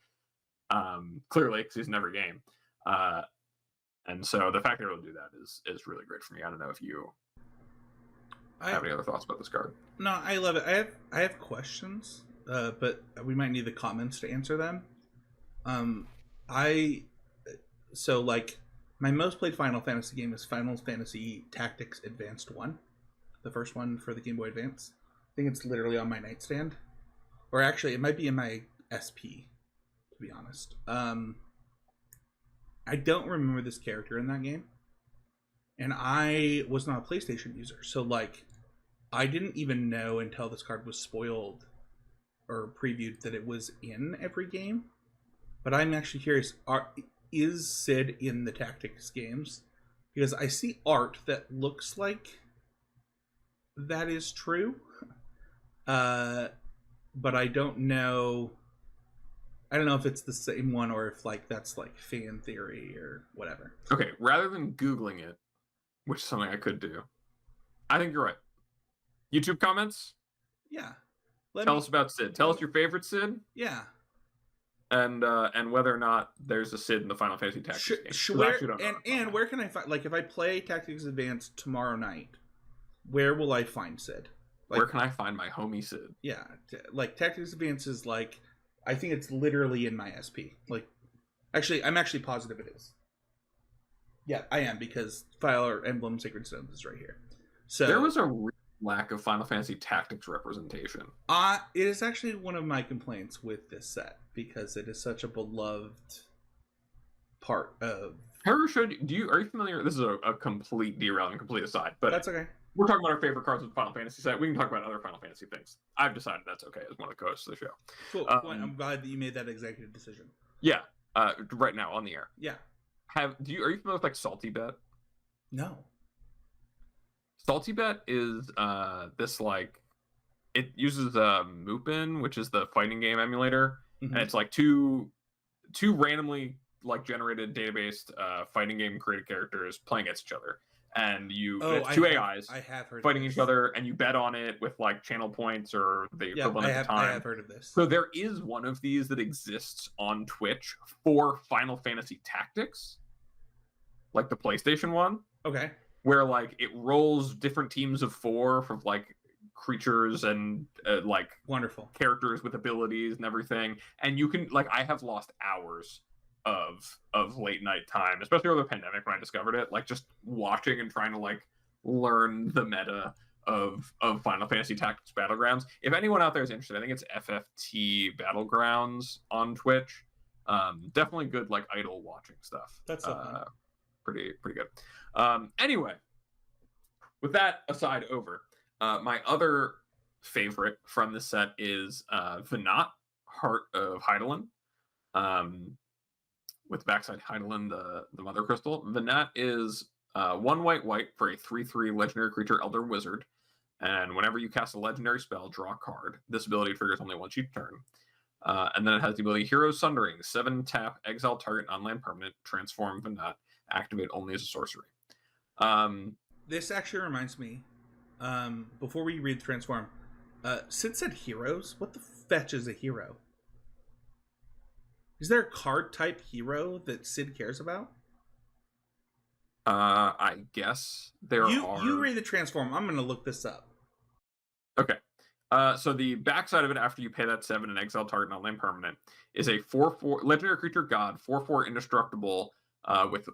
clearly, because he's in every game. And so the fact they're able to do that is really great for me. I don't know if you have any other thoughts about this card. No, I love it. I have questions, but we might need the comments to answer them. So like, my most played Final Fantasy game is Final Fantasy Tactics Advanced 1, the first one for the Game Boy Advance. I think it's literally on my nightstand, or actually it might be in my SP, to be honest. I don't remember this character in that game, and I was not a PlayStation user, so like I didn't even know until this card was spoiled or previewed that it was in every game. But I'm actually curious: is Sid in the Tactics games? Because I see art that looks like that is true, but I don't know. I don't know if it's the same one or if like that's like fan theory or whatever. Okay, rather than Googling it, which is something I could do, I think you're right. YouTube comments? Yeah. Tell us about Sid. Tell us your favorite Sid. Yeah. And whether or not there's a Sid in the Final Fantasy Tactics game. And where can I find, like, if I play Tactics Advance tomorrow night, where will I find Sid? Like, where can I find my homie Sid? Yeah, like Tactics Advance is like, I think it's literally in my SP. Like, actually, I'm actually positive it is. Yeah, I am, because Fire Emblem Sacred Stones is right here. So there was a real lack of Final Fantasy Tactics representation. It is actually one of my complaints with this set, because it is such a beloved part of. Are you familiar? This is a complete derail and complete aside, but that's okay. We're talking about our favorite cards of the Final Fantasy set. We can talk about other Final Fantasy things. I've decided that's okay as one of the co-hosts of the show. Cool. I'm glad that you made that executive decision. Yeah. Right now on the air. Yeah. Are you familiar with like Salty Bet? No. Salty Bet is this like, it uses Mupen, which is the fighting game emulator, and it's like two randomly like generated database fighting game created characters playing against each other, and it's two AIs fighting each other, and you bet on it with like channel points or the equivalent at the time. I have heard of this. So there is one of these that exists on Twitch for Final Fantasy Tactics, like the PlayStation one. Okay. Where like it rolls different teams of 4 from like creatures and like wonderful characters with abilities and everything, and you can like, I have lost hours of late night time, especially over the pandemic when I discovered it, like just watching and trying to like learn the meta of Final Fantasy Tactics Battlegrounds. If anyone out there is interested, I think it's FFT Battlegrounds on Twitch. Definitely good like idle watching stuff. That's pretty good. Anyway, with that aside over, my other favorite from the set is Venat, Heart of Hydaelyn. With backside Hydaelyn, the Mother Crystal. Venat is 1 white for a 3/3 legendary creature Elder Wizard. And whenever you cast a legendary spell, draw a card. This ability triggers only once each turn. And then it has the ability Hero Sundering, 7-tap, exile target non-land permanent, transform Venat, activate only as a sorcery. This actually reminds me, before we read Transform, Sid said heroes. What the fetch is a hero? Is there a card type hero that Sid cares about? I guess there are. You read the Transform. I'm going to look this up. Okay. So the backside of it, after you pay that 7 and exile target non-land permanent, is a 4/4 legendary creature god, 4/4 indestructible, with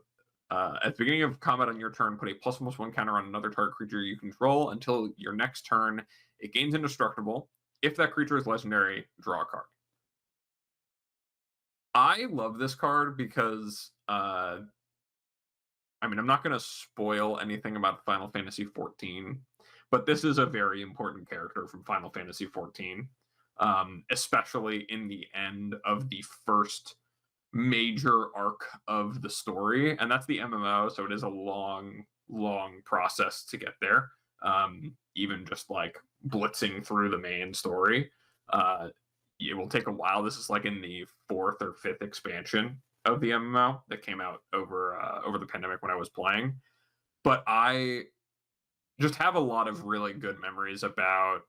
at the beginning of combat on your turn, put a +1/+1 counter on another target creature you control until your next turn. It gains indestructible. If that creature is legendary, draw a card. I love this card because, I'm not going to spoil anything about Final Fantasy XIV, but this is a very important character from Final Fantasy XIV, especially in the end of the first major arc of the story, and that's the MMO, so it is a long process to get there. Even just like blitzing through the main story, it will take a while. This is like in the 4th or 5th expansion of the MMO that came out over the pandemic when I was playing. But I just have a lot of really good memories about,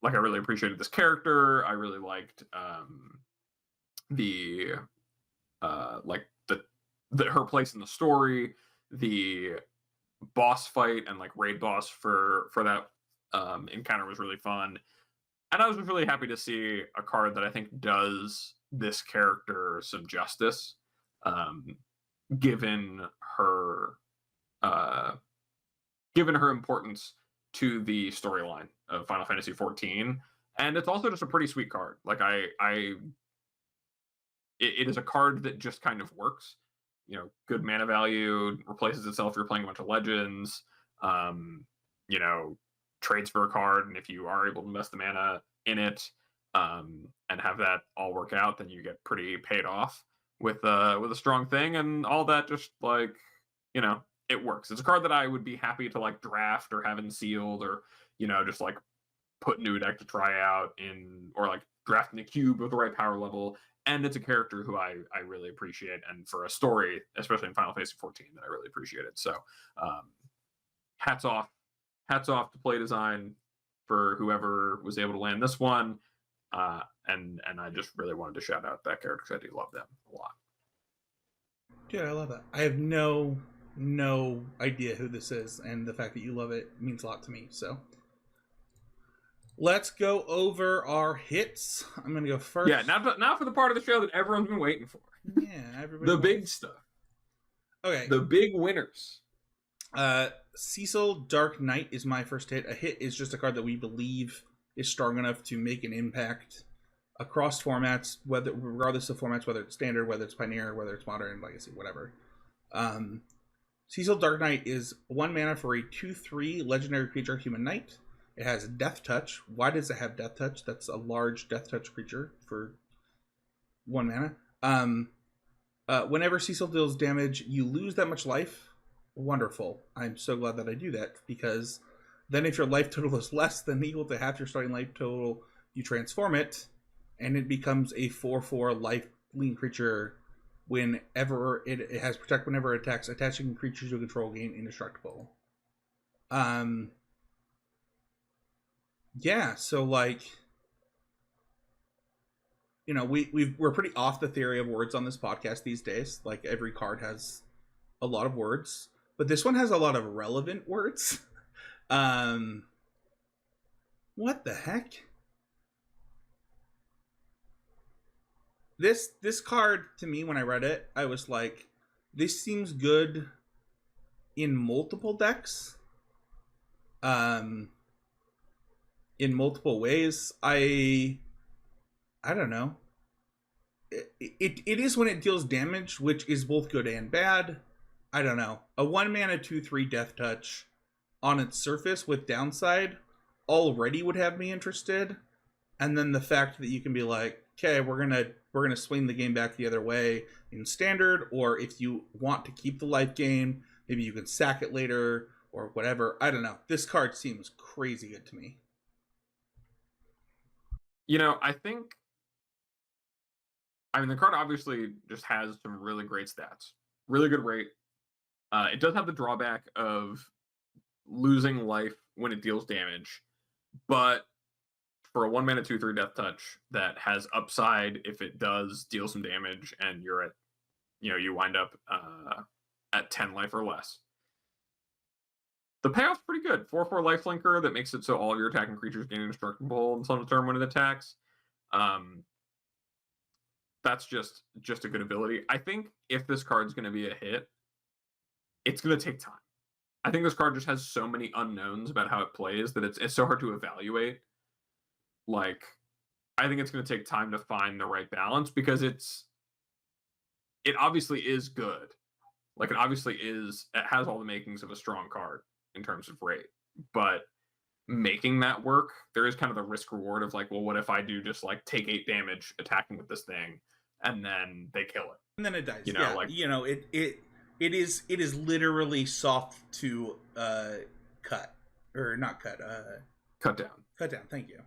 like, I really appreciated this character. I really liked her place in the story, the boss fight and like raid boss for that encounter was really fun. And I was really happy to see a card that I think does this character some justice, given her importance to the storyline of Final Fantasy XIV. And it's also just a pretty sweet card. Like it is a card that just kind of works. good mana value, replaces itself if you're playing a bunch of legends, um, you know, trades for a card, and if you are able to invest the mana in it, and have that all work out, then you get pretty paid off with a strong thing, and all that just it works. It's a card that I would be happy to like draft or have in sealed or just like put into a deck to try out or like drafting a cube with the right power level. And it's a character who I really appreciate, and for a story, especially in Final Fantasy 14, that I really appreciated. So, hats off to Play Design for whoever was able to land this one. And I just really wanted to shout out that character because I do love them a lot. Dude, I love that. I have no idea who this is, and the fact that you love it means a lot to me. So let's go over our hits. I'm gonna go first. Yeah, now for the part of the show that everyone's been waiting for. Yeah, everybody. The big stuff. Okay. The big winners. Cecil Dark Knight is my first hit. A hit is just a card that we believe is strong enough to make an impact across formats, regardless of formats, whether it's standard, whether it's Pioneer, whether it's Modern, Legacy, whatever. Cecil Dark Knight is 1 mana for a 2/3 legendary creature, human knight. It has Death Touch. Why does it have Death Touch? That's a large Death Touch creature for 1 mana. Whenever Cecil deals damage, you lose that much life. Wonderful. I'm so glad that I do that, because then if your life total is less than equal to half your starting life total, you transform it, and it becomes a 4/4 life lean creature whenever it has Protect whenever it attacks. Attaching creatures you control gain indestructible. Yeah, so like, we're pretty off the theory of words on this podcast these days. Like, every card has a lot of words, but this one has a lot of relevant words. What the heck? This card, to me, when I read it, I was like, this seems good in multiple decks. In multiple ways. I don't know. It is when it deals damage, which is both good and bad. I don't know. A 1 mana 2/3 Death Touch on its surface with downside already would have me interested. And then the fact that you can be like, okay, we're gonna swing the game back the other way in standard, or if you want to keep the life gain, maybe you can sack it later or whatever. I don't know. This card seems crazy good to me. I mean, the card obviously just has some really great stats. Really good rate. It does have the drawback of losing life when it deals damage, but for a 1 mana 2/3 Death Touch that has upside if it does deal some damage and you're at, you wind up at 10 life or less. The payoff's pretty good. 4/4 lifelinker that makes it so all your attacking creatures gain indestructible until end of turn when it attacks. That's just a good ability. I think if this card's going to be a hit, it's going to take time. I think this card just has so many unknowns about how it plays that it's so hard to evaluate. Like, I think it's going to take time to find the right balance, because it obviously is good. Like, it has all the makings of a strong card in terms of rate, but making that work, there is kind of the risk reward of like, well, what if I do just like take 8 damage attacking with this thing and then they kill it and then it dies? It is literally soft to cut down. Thank you.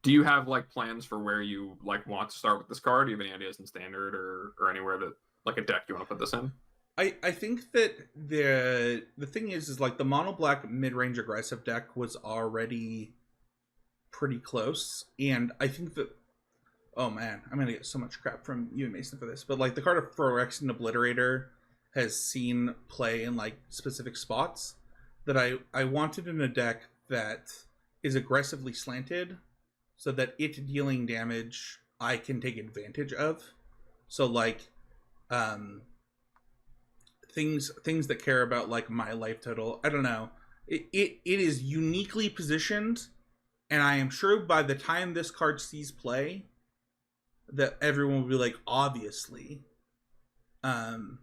Do you have like plans for where you like want to start with this card? Do you have any ideas in standard or anywhere that like a deck you want to put this in? I think that the thing is like the mono black mid-range aggressive deck was already pretty close, and I think that, oh man, I'm gonna get so much crap from you and Mason for this, but like the card of Phyrexian Obliterator has seen play in like specific spots that I wanted in a deck that is aggressively slanted, so that it dealing damage I can take advantage of. So like things that care about like my life total. I don't know. It is uniquely positioned, and I am sure by the time this card sees play that everyone will be like, obviously. Well,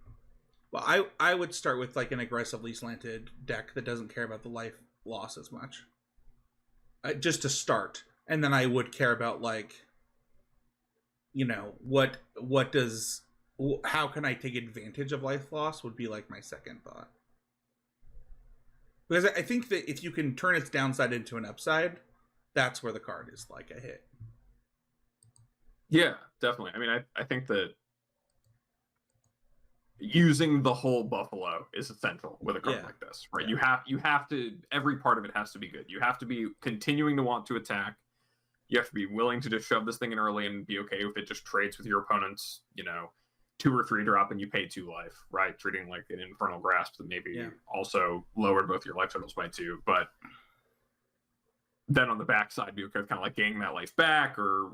I would start with like an aggressively slanted deck that doesn't care about the life loss as much, just to start, and then I would care about like, what does, how can I take advantage of life loss would be like my second thought, because I think that if you can turn its downside into an upside, that's where the card is like a hit. Yeah, definitely. I mean, I think that using the whole buffalo is essential with a card like this, right? Yeah. You have to, every part of it has to be good. You have to be continuing to want to attack. You have to be willing to just shove this thing in early and be okay if it just trades with your opponent's, 2 or 3 drop and you pay 2 life, right? Treating like an Infernal Grasp that maybe also lowered both your life totals by 2, but then on the backside, you could kind of like gaining that life back, or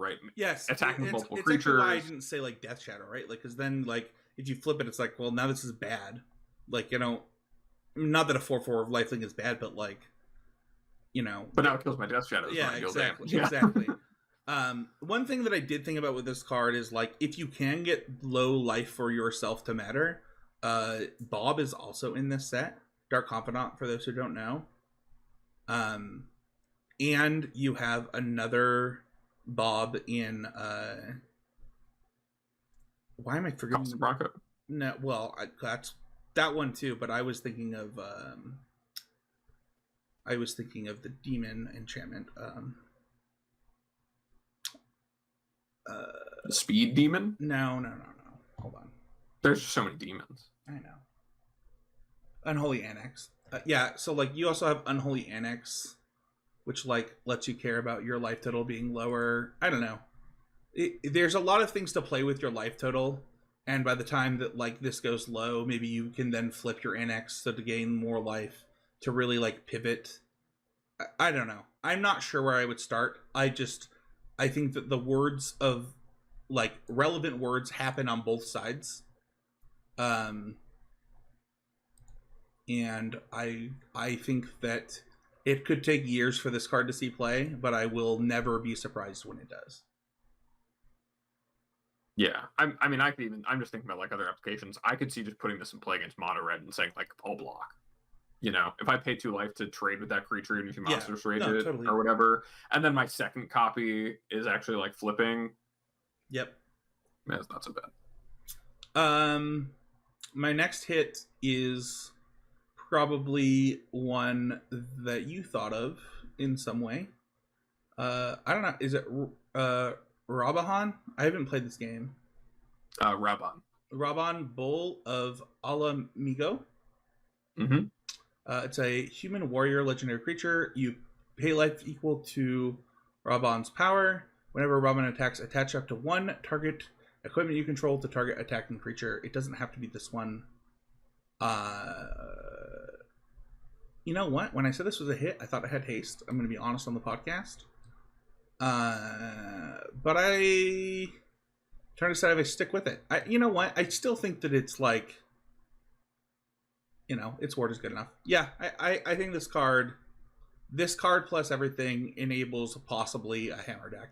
attacking multiple creatures. Actually why I didn't say like Death Shadow, right? Like, because then like if you flip it, it's like, well, now this is bad. Like, not that a 4/4 lifelink is bad, but like, But now it kills my Death Shadow. Yeah, exactly. One thing that I did think about with this card is like, if you can get low life for yourself to matter, Bob is also in this set. Dark Confidant, for those who don't know. And you have another Bob in why am I forgetting? Costa Bronco? No, well, that's that one too, but I was thinking of the demon enchantment. Speed Demon? No. Hold on. There's so many demons. I know. Unholy Annex. Yeah, so like you also have Unholy Annex, which like lets you care about your life total being lower. I don't know. There's a lot of things to play with your life total, and by the time that like this goes low, maybe you can then flip your Annex so to gain more life to really like pivot. I don't know. I'm not sure where I would start. I think that the words of like relevant words happen on both sides. And I think that it could take years for this card to see play, but I will never be surprised when it does. Yeah, I'm just thinking about like other applications. I could see just putting this in play against mono red and saying like, I'll block. If I pay 2 life to trade with that creature and if you monsters rage it totally. Or whatever, and then my second copy is actually like flipping. Yep. Man, it's not so bad. My next hit is probably one that you thought of in some way. I don't know. Is it Rabahan? I haven't played this game. Raban, Bull of Alamigo. Mm-hmm. It's a human warrior legendary creature. You pay life equal to Raban's power. Whenever Raban attacks, attach up to 1 target equipment you control to target attacking creature. It doesn't have to be this one. You know what? When I said this was a hit, I thought it had haste. I'm going to be honest on the podcast. But I trying to decide if I stick with it. You know what? I still think that it's like, its word is good enough. Yeah, I think this card plus everything enables possibly a hammer deck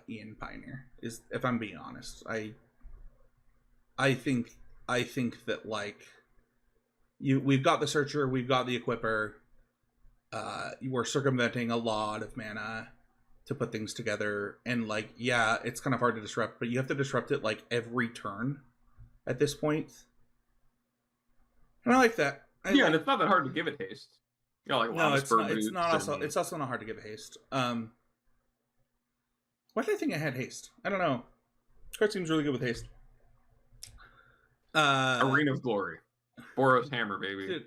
in Pioneer. Is, if I'm being honest, I think that like we've got the Searcher, we've got the Equipper. We're circumventing a lot of mana to put things together, and like, yeah, it's kind of hard to disrupt, but you have to disrupt it like every turn at this point. And I like that. And it's not that hard to give it haste. Like no, it's not. It's also not hard to give it haste. Why did I think I had haste? I don't know. Card seems really good with haste. Arena of Glory, Boros Hammer, baby. Dude,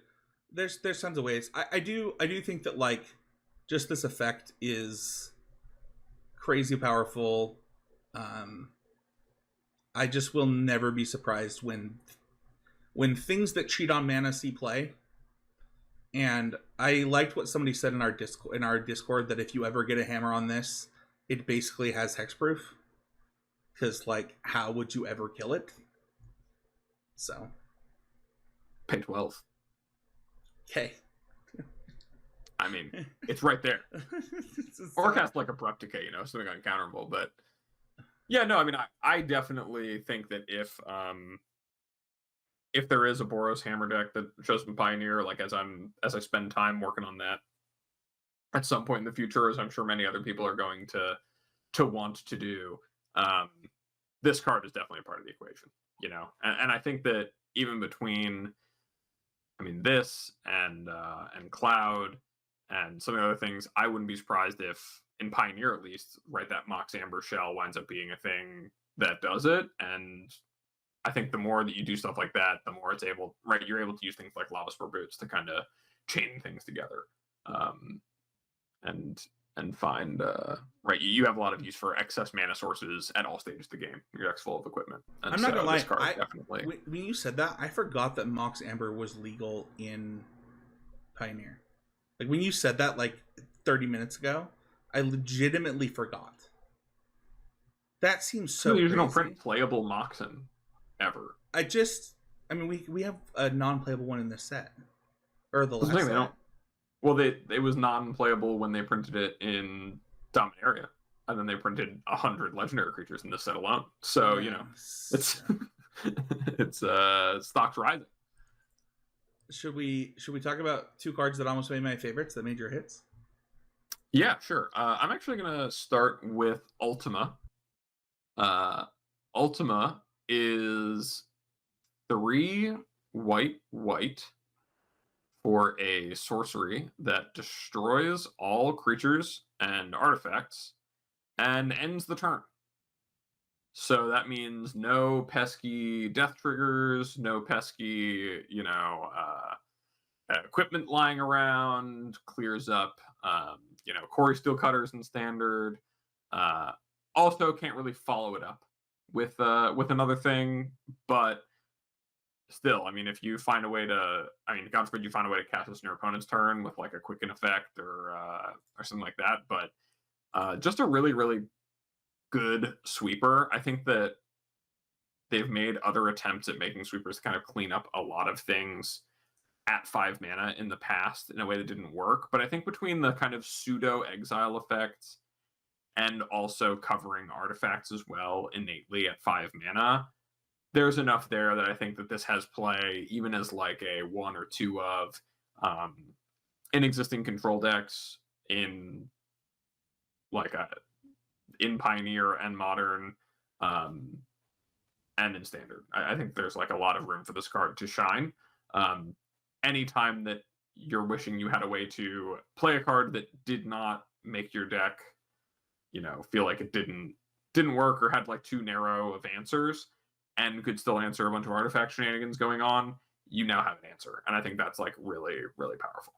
there's tons of ways. I do think that like just this effect is crazy powerful. I just will never be surprised when things that cheat on mana see play. And I liked what somebody said in our Discord that if you ever get a hammer on this, it basically has hexproof. Because like, how would you ever kill it? So pay 12. Okay. I mean, it's right there. Or cast like Abrupt Decay, something uncounterable, but Yeah, no, I mean, I definitely think that if there is a Boros Hammer deck that shows up in Pioneer, like as I spend time working on that at some point in the future, as I'm sure many other people are going to want to do, um, this card is definitely a part of the equation, you know. And I think that even between, I mean, this and Cloud and some of the other things, I wouldn't be surprised if in Pioneer at least, right, that Mox Amber shell winds up being a thing that does it. And I think the more that you do stuff like that, the more it's able, right, you're able to use things like Lava Spore Boots to kind of chain things together. Um, and and find right, you have a lot of use for excess mana sources at all stages of the game. Your deck's full of equipment, and I'm not gonna so this lie. card definitely. When you said that, I forgot that Mox Amber was legal in Pioneer. Like when you said that, like 30 minutes ago, I legitimately forgot. That seems so. You crazy. don't print playable Moxen ever. I mean, we have a non-playable one in this set, or the last They set. don't. Well, it was non-playable when they printed it in Dominaria, and then they printed 100 legendary creatures in this set alone. So you know, it's it's stocks rising. Should we talk about two cards that almost made my favorites that made your hits? Yeah, sure. I'm actually gonna start with Ultima. Ultima is 3 white for a sorcery that destroys all creatures and artifacts and ends the turn. So that means no pesky death triggers, no pesky, equipment lying around, clears up, Quarry Steel Cutters in standard. Also can't really follow it up with another thing, but still, I mean, if you find a way to, God forbid you find a way to cast this in your opponent's turn with like a quicken effect or something like that, but just a really, really good sweeper. I think that they've made other attempts at making sweepers kind of clean up a lot of things at 5 mana in the past in a way that didn't work. But I think between the kind of pseudo exile effects and also covering artifacts as well innately at 5 mana, there's enough there that I think that this has play even as like a 1 or 2 of in existing control decks in in Pioneer and Modern and in Standard. I think there's like a lot of room for this card to shine. Anytime that you're wishing you had a way to play a card that did not make your deck, feel like it didn't work or had like too narrow of answers and could still answer a bunch of artifact shenanigans going on, you now have an answer. And I think that's like really, really powerful.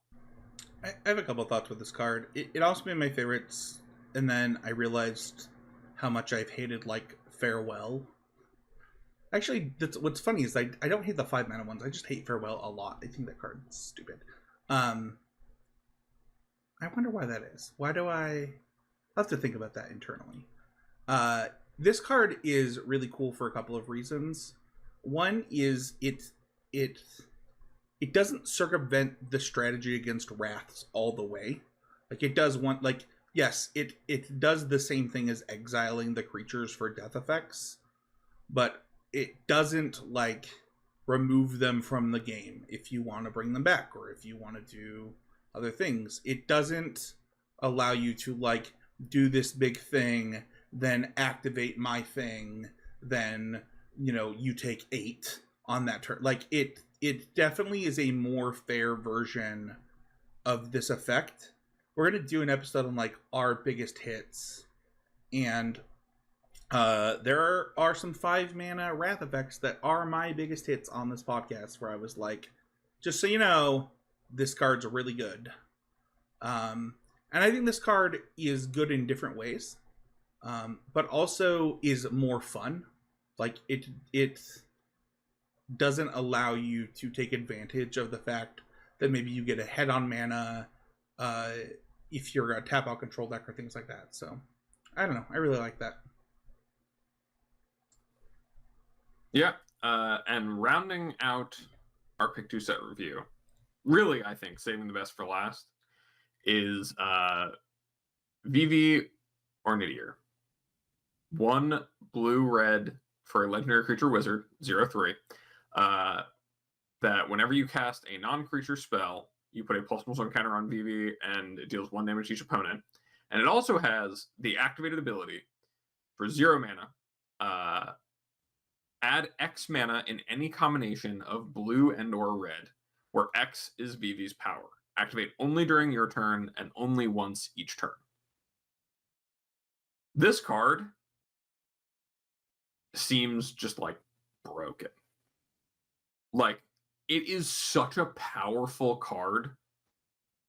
I have a couple of thoughts with this card. It also made my favorites, and then I realized how much I've hated like Farewell. Actually, what's funny is I don't hate the 5 mana ones. I just hate Farewell a lot. I think that card's stupid. I wonder why that is. Why do I'll have to think about that internally. This card is really cool for a couple of reasons. One is it doesn't circumvent the strategy against Wraths all the way. Like it does one, like, yes, it does the same thing as exiling the creatures for death effects, but it doesn't like remove them from the game if you want to bring them back or if you want to do other things. It doesn't allow you to like do this big thing, then activate my thing, then you take 8 on that turn. Like it definitely is a more fair version of this effect. We're gonna do an episode on like our biggest hits, and there are some 5 mana Wrath effects that are my biggest hits on this podcast, where I was like, just so you know, this card's really good. And I think this card is good in different ways, but also is more fun. Like it doesn't allow you to take advantage of the fact that maybe you get ahead on mana if you're a tap out control deck or things like that. So I don't know. I really like that. Yeah, and rounding out our pick 2 set review, really, I think saving the best for last is Vivi or Nidir. 1 blue-red for a legendary creature wizard, 0/3. That whenever you cast a non-creature spell, you put a +1/+1 counter on VV, and it deals 1 damage to each opponent. And it also has the activated ability for 0 mana. Add X mana in any combination of blue and/or red, where X is VV's power. Activate only during your turn and only once each turn. This card seems just like broken. Like, it is such a powerful card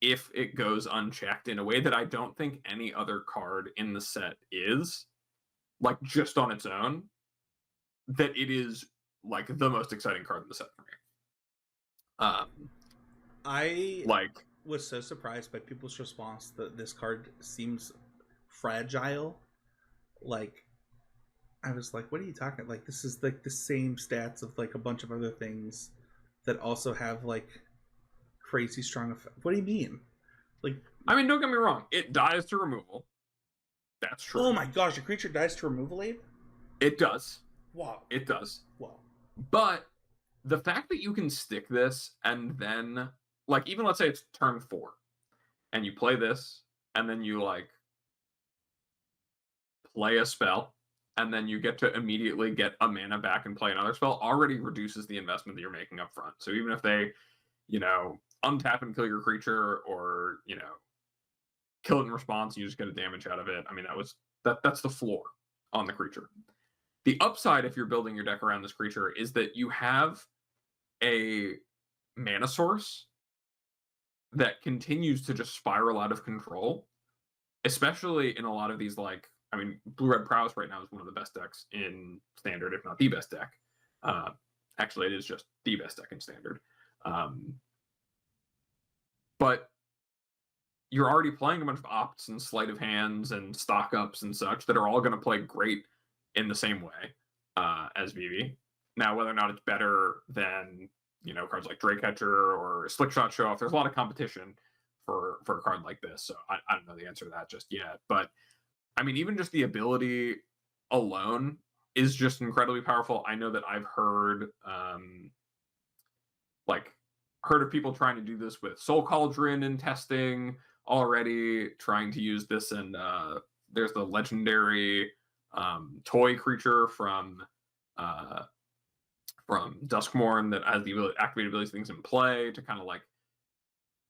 if it goes unchecked in a way that I don't think any other card in the set is, like, just on its own, that it is like the most exciting card in the set for me. I Like, was so surprised by people's response that this card seems fragile. Like, I was like, what are you talking about? Like, this is like the same stats of like a bunch of other things that also have like crazy strong effect. What do you mean? Like, I mean, don't get me wrong, it dies to removal. That's true. oh my gosh, a creature dies to removal aid? It does. Wow. It does. Wow. But the fact that you can stick this and then, like, even let's say it's turn 4 and you play this and then you like play a spell and then you get to immediately get a mana back and play another spell already reduces the investment that you're making up front. So even if they, untap and kill your creature, or, kill it in response and you just get a damage out of it, I mean, that's the floor on the creature. The upside, if you're building your deck around this creature, is that you have a mana source that continues to just spiral out of control, especially in a lot of these, like, I mean, Blue-Red Prowess right now is one of the best decks in Standard, if not the best deck. Actually, it is just the best deck in Standard. But you're already playing a bunch of opts and sleight of hands and stock ups and such that are all going to play great in the same way as VV. Now, whether or not it's better than, cards like Draycatcher or Slickshot Show Off, there's a lot of competition for a card like this. So I don't know the answer to that just yet. But I mean, even just the ability alone is just incredibly powerful. I know that I've heard of people trying to do this with Soul Cauldron in testing already, trying to use this, and there's the legendary toy creature from Duskmourn that has the ability, activated abilities, things in play to kind of like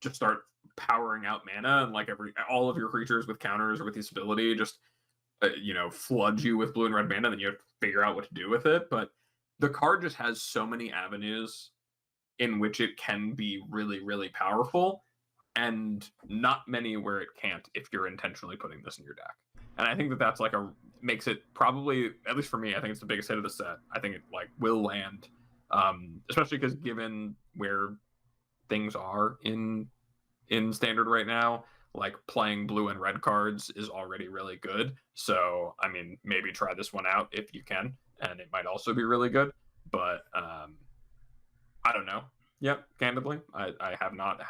just start powering out mana, and like all of your creatures with counters or with this ability just flood you with blue and red mana, then you have to figure out what to do with it. But the card just has so many avenues in which it can be really, really powerful, and not many where it can't if you're intentionally putting this in your deck. And I think that that's like makes it probably, at least for me, I think it's the biggest hit of the set. I think it like will land, especially because given where things are in Standard right now, like playing blue and red cards is already really good. So I mean, maybe try this one out if you can, and it might also be really good. But I don't know. Yep, candidly, I have not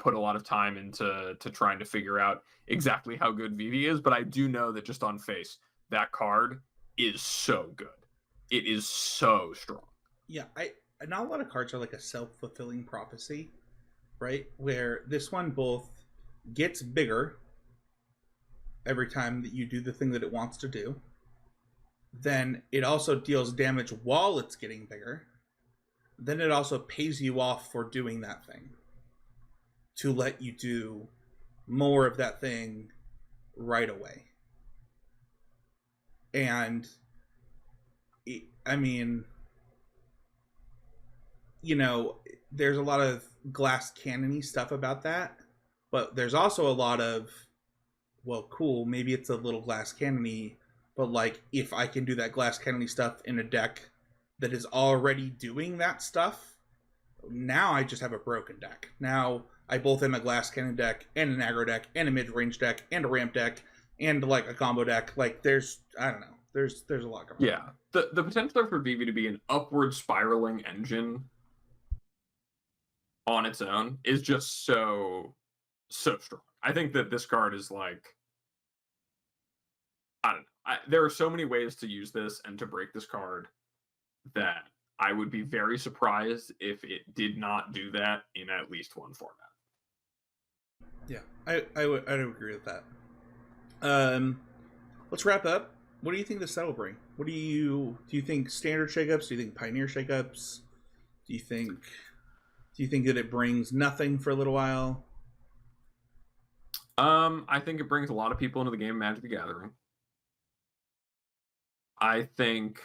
put a lot of time into trying to figure out exactly how good VV is, but I do know that just on face, that card is so good. It is so strong. Yeah, not a lot of cards are like a self-fulfilling prophecy, right? Where this one both gets bigger every time that you do the thing that it wants to do. Then it also deals damage while it's getting bigger. Then it also pays you off for doing that thing to let you do more of that thing right away. And I mean, there's a lot of glass cannon-y stuff about that, but there's also a lot of, well, cool, maybe it's a little glass cannon-y, but like, if I can do that glass cannon-y stuff in a deck that is already doing that stuff, now I just have a broken deck. Now I both am a glass cannon deck and an aggro deck and a mid-range deck and a ramp deck and like a combo deck. Like there's a lot going on. Yeah, the potential for VV to be an upward spiraling engine on its own is just so strong. I think that this card is like, I don't know. There are so many ways to use this and to break this card that I would be very surprised if it did not do that in at least one format. Yeah, I'd agree with that. Let's wrap up. What do you think the set will bring? What do you think standard shakeups? Do you think pioneer shakeups? Do you think that it brings nothing for a little while? I think it brings a lot of people into the game of Magic the Gathering. I think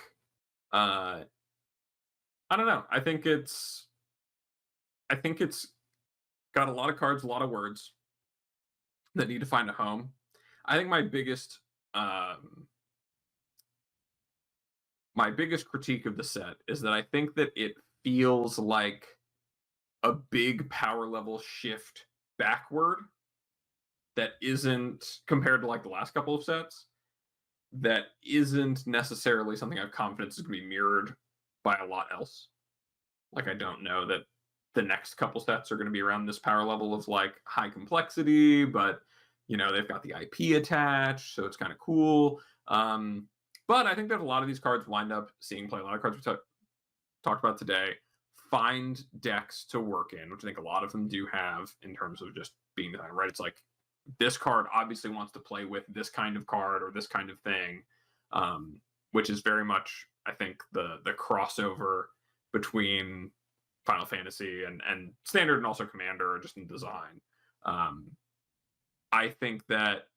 I don't know. I think it's got a lot of cards, a lot of words that need to find a home. I think my biggest critique of the set is that I think that it feels like a big power level shift backward that isn't, compared to like the last couple of sets, that isn't necessarily something I have confidence is going to be mirrored by a lot else. Like, I don't know that the next couple sets are going to be around this power level of like high complexity, but you know, they've got the IP attached, so it's kind of cool. But I think that a lot of these cards wind up seeing play. A lot of cards we talked about today find decks to work in, which I think a lot of them do have in terms of just being designed right. It's like, this card obviously wants to play with this kind of card or this kind of thing, which is very much, I think, the crossover between Final Fantasy and Standard and also Commander, just in design. I think that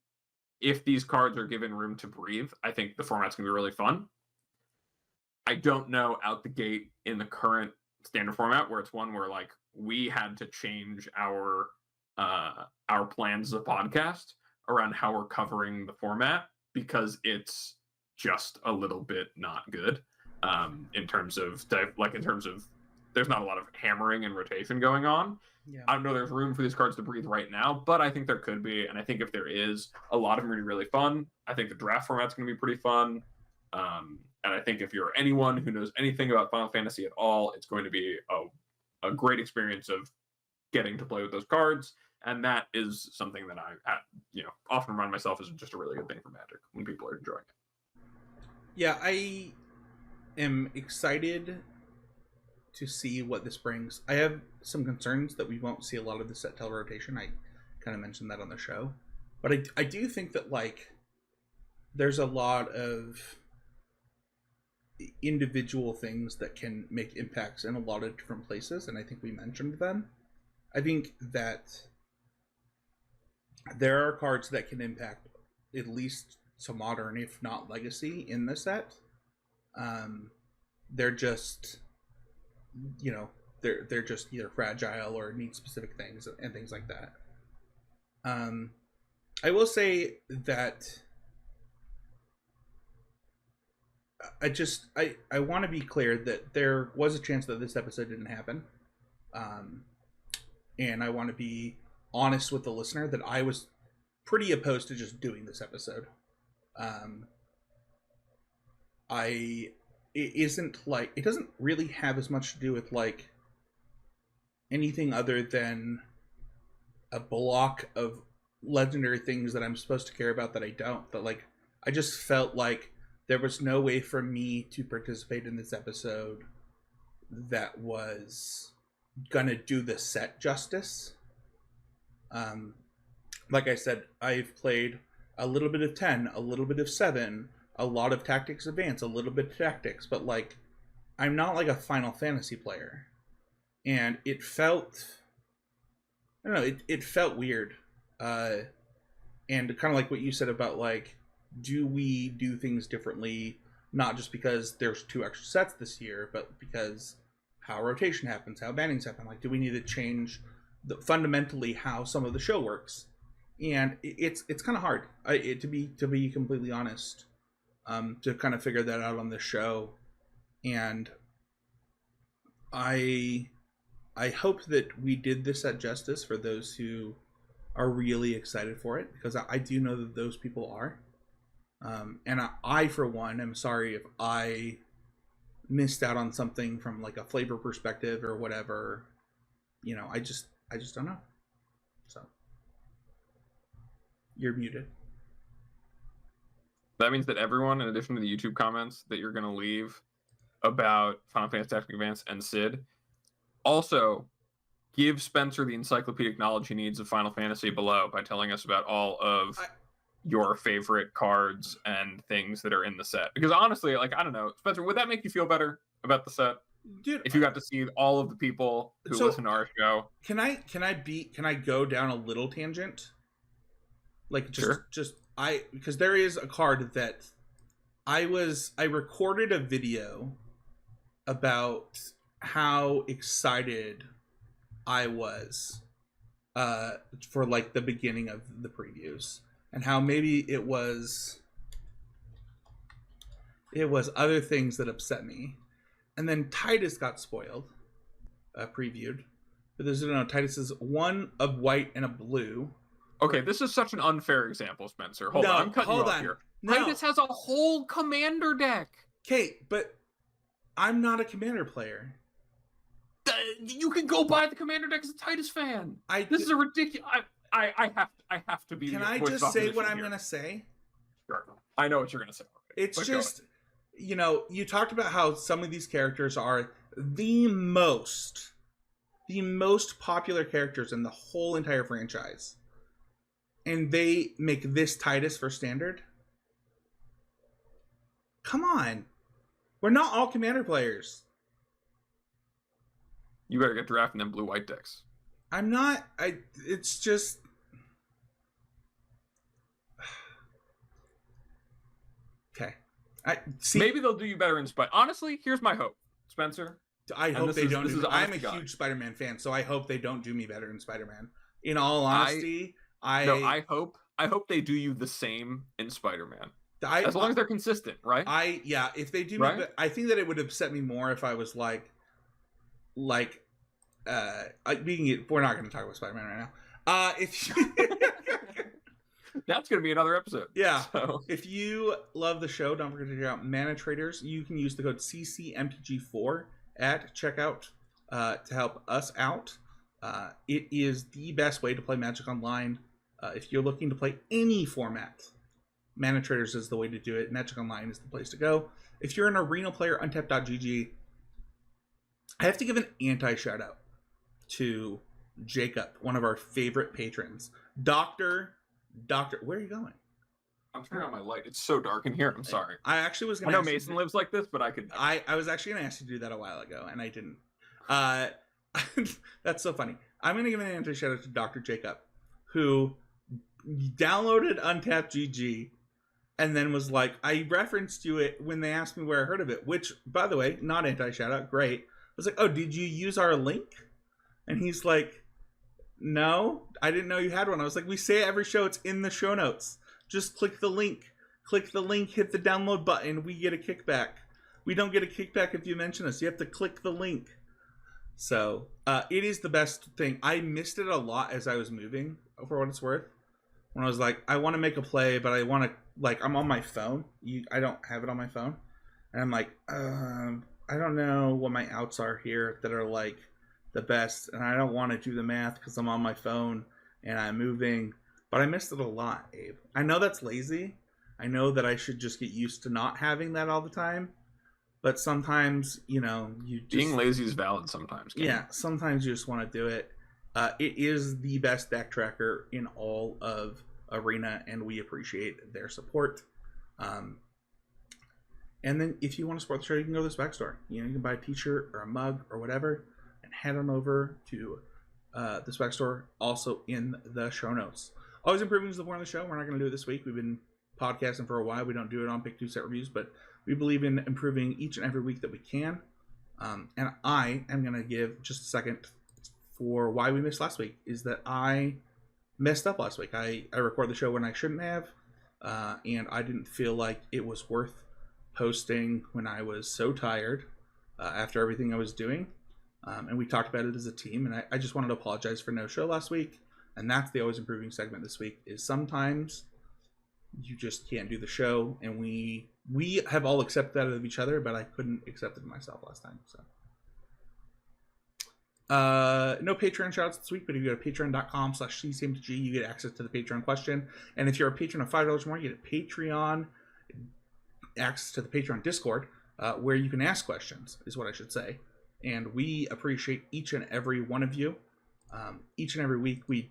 if these cards are given room to breathe, I think the format's going to be really fun. I don't know out the gate in the current Standard format, where it's one where like we had to change our plans as a podcast around how we're covering the format because it's just a little bit not good in terms of there's not a lot of hammering and rotation going on. Yeah. I don't know there's room for these cards to breathe right now, but I think there could be, and I think if there is, a lot of them are going to be really fun. I think the draft format's going to be pretty fun. And I think if you're anyone who knows anything about Final Fantasy at all, it's going to be a great experience of getting to play with those cards. And that is something that I often remind myself is just a really good thing for Magic when people are enjoying it. Yeah, I am excited to see what this brings. I have some concerns that we won't see a lot of the set tail rotation. I kind of mentioned that on the show. But I do think that like there's a lot of individual things that can make impacts in a lot of different places, and I think we mentioned them. I think that there are cards that can impact at least to modern, if not legacy, in the set. They're just, they're just either fragile or need specific things and things like that. I will say that I want to be clear that there was a chance that this episode didn't happen. And I want to be honest with the listener that I was pretty opposed to just doing this episode. It doesn't really have as much to do with like anything other than a block of legendary things that I'm supposed to care about that I don't. That like I just felt like there was no way for me to participate in this episode that was gonna do the set justice. Like I said, I've played a little bit of 10, a little bit of 7, a lot of Tactics Advance, a little bit of Tactics, but like I'm not like a Final Fantasy player. And it felt, I don't know, it felt weird. And kind of like what you said about like, do we do things differently, not just because there's 2 extra sets this year, but because how rotation happens, how bannings happen. Like, do we need to change fundamentally how some of the show works? And it's kind of hard, to be completely honest, to kind of figure that out on this show. And I hope that we did this at justice for those who are really excited for it, because I do know that those people are. And I, for one, am sorry if I missed out on something from like a flavor perspective or whatever. I just don't know. So you're muted. That means that everyone, in addition to the YouTube comments that you're going to leave about Final Fantasy Tactics Advance and Sid, also give Spencer the encyclopedic knowledge he needs of Final Fantasy below by telling us about all of your favorite cards and things that are in the set. Because honestly, like, I don't know, Spencer, would that make you feel better about the set? Dude, if you got to see all of the people who listen to our show. Can I go down a little tangent? Like, because there is a card that I recorded a video about how excited I was for like the beginning of the previews, and how maybe it was other things that upset me. And then Titus got spoiled, previewed. But there's Titus is one of white and a blue. Okay, this is such an unfair example, Spencer. Hold on, I'm cutting you off here. No. Titus has a whole commander deck. Okay, but I'm not a commander player. You can go buy the commander deck as a Titus fan. This is a ridiculous. I have to be. Can I just say what I'm gonna say? Sure. I know what you're gonna say. It's just. You talked about how some of these characters are the most popular characters in the whole entire franchise. And they make this Titus for standard? Come on. We're not all commander players. You better get drafting them blue-white decks. I'm not. It's just... Okay. Maybe they'll do you better in Spider. Honestly, here's my hope, Spencer. I hope they don't. I'm a huge Spider-Man fan, so I hope they don't do me better in Spider-Man. In all honesty, I hope they do you the same in Spider-Man. As long as they're consistent, right? If they do me, but I think that it would upset me more if I was like, we're not going to talk about Spider-Man right now. That's going to be another episode. Yeah. So. If you love the show, don't forget to check out Mana Traders. You can use the code CCMTG4 at checkout to help us out. It is the best way to play Magic Online. If you're looking to play any format, Mana Traders is the way to do it. Magic Online is the place to go. If you're an arena player, Untapped.gg, I have to give an anti-shout out to Jacob, one of our favorite patrons. Doctor, where are you going? I'm turning on my light. It's so dark in here. I'm sorry. I actually was going to. I know Mason lives like this, but I could. I was actually going to ask you to do that a while ago, and I didn't. That's so funny. I'm going to give an anti shout out to Dr. Jacob, who downloaded Untapped GG, and then was like, I referenced to it when they asked me where I heard of it. Which, by the way, not anti shout out. Great. I was like, oh, did you use our link? And he's like, no, I didn't know you had one. I was like, we say every show, it's in the show notes. Just click the link. Click the link, hit the download button. We get a kickback. We don't get a kickback if you mention us. You have to click the link. So, it is the best thing. I missed it a lot as I was moving, for what it's worth. When I was like, I want to make a play, but I want to, like, I'm on my phone. I don't have it on my phone. And I'm like, I don't know what my outs are here that are, like, the best, and I don't want to do the math because I'm on my phone and I'm moving, but I missed it a lot, Abe. I know that's lazy. I know that I should just get used to not having that all the time, but sometimes, you just... Being lazy is valid sometimes. Yeah, sometimes you just want to do it. It is the best deck tracker in all of Arena, and we appreciate their support. And then if you want to support the show, you can go to the Spec Store. You can buy a t-shirt or a mug or whatever, head on over to the Spec Store, also in the show notes. Always improving is the point of the show. We're not going to do it this week. We've been podcasting for a while. We don't do it on Pick 2 Set Reviews, but we believe in improving each and every week that we can. And I am going to give just a second for why we missed last week, is that I messed up last week. I recorded the show when I shouldn't have, and I didn't feel like it was worth posting when I was so tired after everything I was doing. And we talked about it as a team, and I just wanted to apologize for no show last week. And that's the Always Improving segment this week, is sometimes you just can't do the show, and we have all accepted that of each other, but I couldn't accept it myself last time. So no Patreon shoutouts this week, but if you go to patreon.com/ccmtg, you get access to the Patreon question. And if you're a patron of $5 more, you get a Patreon access to the Patreon Discord, where you can ask questions, is what I should say. And we appreciate each and every one of you. Each and every week, we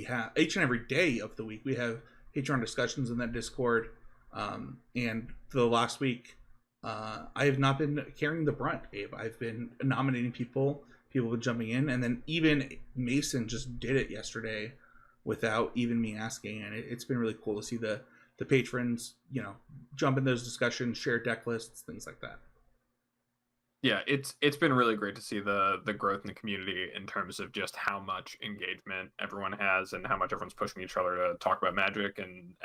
have, each and every day of the week, we have Patreon discussions in that Discord. And for the last week, I have not been carrying the brunt, Abe. I've been nominating people have been jumping in, and then even Mason just did it yesterday without even me asking, and it's been really cool to see the patrons, jump in those discussions, share deck lists, things like that. Yeah, it's been really great to see the growth in the community in terms of just how much engagement everyone has and how much everyone's pushing each other to talk about Magic and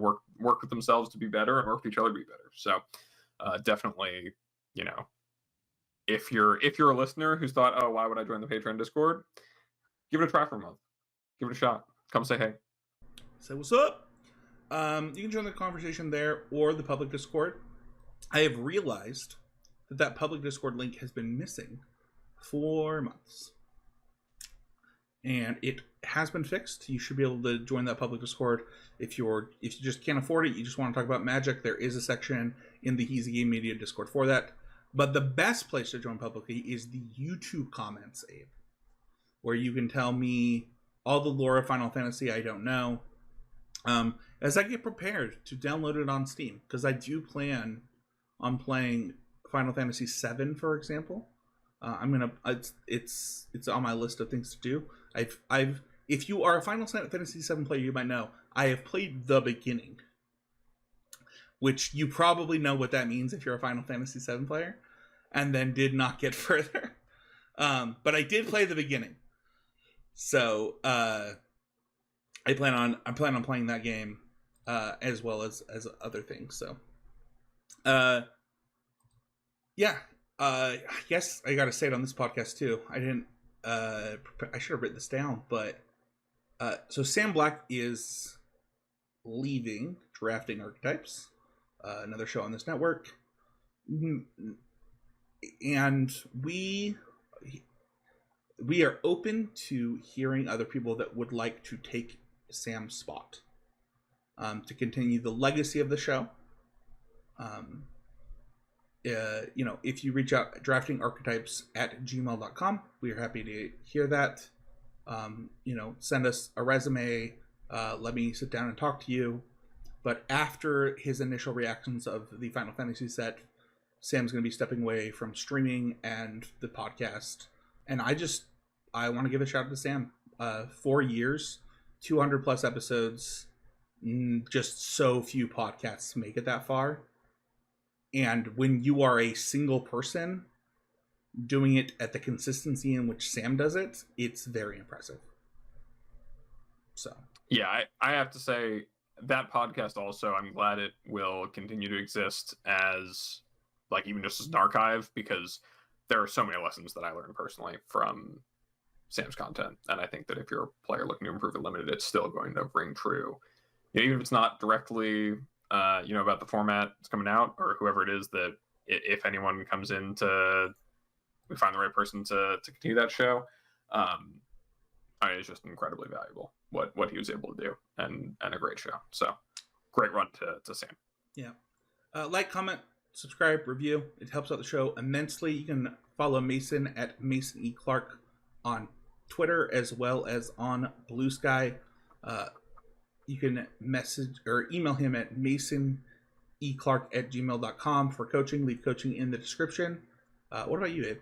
work with themselves to be better and work with each other to be better. So definitely, if you're a listener who's thought, oh, why would I join the Patreon Discord? Give it a try for a month. Give it a shot. Come say hey. Say what's up. You can join the conversation there or the public Discord. I have realized that public Discord link has been missing for months. And it has been fixed. You should be able to join that public Discord. If you just can't afford it, you just want to talk about Magic, there is a section in the He's a Game Media Discord for that. But the best place to join publicly is the YouTube comments, Abe, where you can tell me all the lore of Final Fantasy I don't know, as I get prepared to download it on Steam, because I do plan on playing Final Fantasy VII, for example. It's on my list of things to do. If you are a Final Fantasy VII player, you might know I have played the beginning, which you probably know what that means if you're a Final Fantasy VII player, and then did not get further. But I did play the beginning, so I plan on playing that game as well as other things. So, yeah. I guess I gotta say it on this podcast too. I didn't. I should have written this down, but so Sam Black is leaving Drafting Archetypes, another show on this network, and we are open to hearing other people that would like to take Sam's spot, to continue the legacy of the show. If you reach out draftingarchetypes@gmail.com, we are happy to hear that. Send us a resume, let me sit down and talk to you. But after his initial reactions of the Final Fantasy set, Sam's going to be stepping away from streaming and the podcast. And I want to give a shout out to Sam. 4 years, 200 plus episodes, just so few podcasts make it that far. And when you are a single person doing it at the consistency in which Sam does it, it's very impressive. So yeah, I have to say that podcast also, I'm glad it will continue to exist as even just as an archive, because there are so many lessons that I learned personally from Sam's content. And I think that if you're a player looking to improve at Limited, it's still going to ring true. Even if it's not directly about the format that's coming out, or whoever it is that, if anyone comes in we find the right person to continue that show, it's just incredibly valuable what he was able to do, and a great show. So great run to Sam. Yeah. Like, comment, subscribe, review. It helps out the show immensely. You can follow Mason at Mason E. Clark on Twitter as well as on Blue Sky. You can message or email him at masonclark@gmail.com for coaching. Leave coaching in the description. What about you, Abe?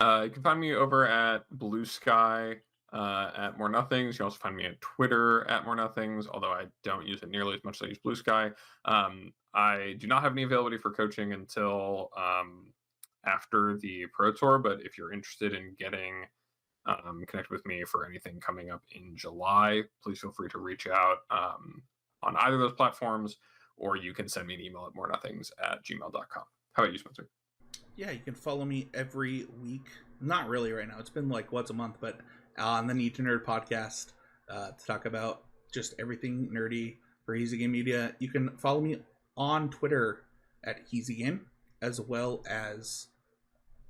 You can find me over at Blue Sky at More Nothings. You can also find me at Twitter at More Nothings, although I don't use it nearly as much as I use Blue Sky. I do not have any availability for coaching until after the Pro Tour, but if you're interested in getting connect with me for anything coming up in July, please feel free to reach out on either of those platforms, or you can send me an email at morenothings@gmail.com. How about you, Spencer? Yeah, you can follow me every week. Not really right now. It's been once a month, but on the Need to Nerd podcast to talk about just everything nerdy for He's Game Media. You can follow me on Twitter at He's Game, as well as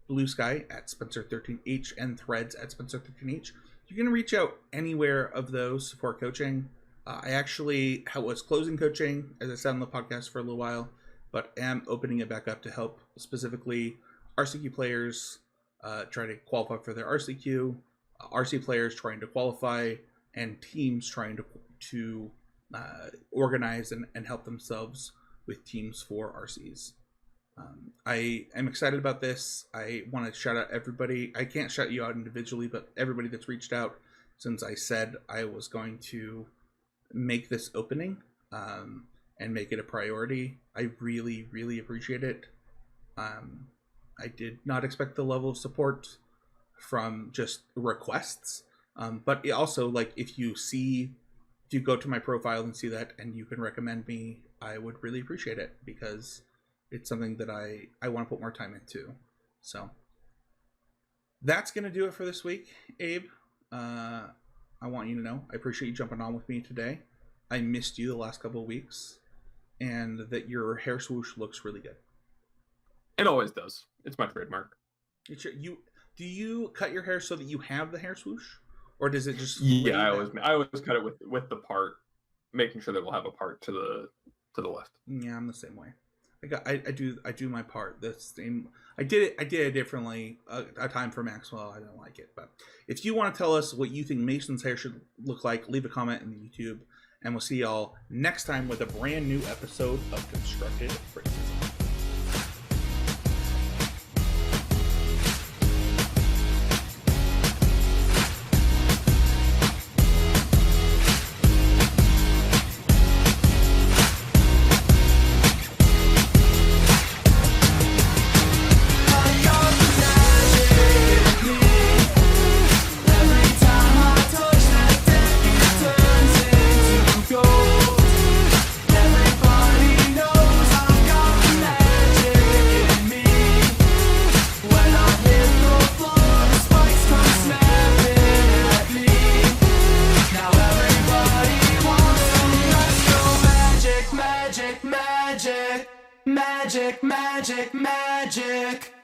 Blue Sky at Spencer13H and Threads at Spencer13H. You can reach out anywhere of those for coaching. I actually was closing coaching, as I said on the podcast, for a little while, but am opening it back up to help specifically RCQ players try to qualify for their RCQ, RC players trying to qualify, and teams trying to organize and help themselves with teams for RCs. I am excited about this. I want to shout out everybody. I can't shout you out individually, but everybody that's reached out since I said I was going to make this opening and make it a priority. I really, really appreciate it. I did not expect the level of support from just requests, but it also, like, if you go to my profile and see that and you can recommend me, I would really appreciate it, because it's something that I want to put more time into. So that's going to do it for this week, Abe. I want you to know I appreciate you jumping on with me today. I missed you the last couple of weeks, and that your hair swoosh looks really good. It always does. It's my trademark. Do you cut your hair so that you have the hair swoosh, or does it just? Yeah, I always cut it with the part, making sure that we'll have a part to the left. Yeah, I'm the same way. I do my part the same. I did it differently a time for Maxwell. I didn't like it, but if you want to tell us what you think Mason's hair should look like, leave a comment in the YouTube, and we'll see y'all next time with a brand new episode of Constructive Criticism. Magic, magic, magic.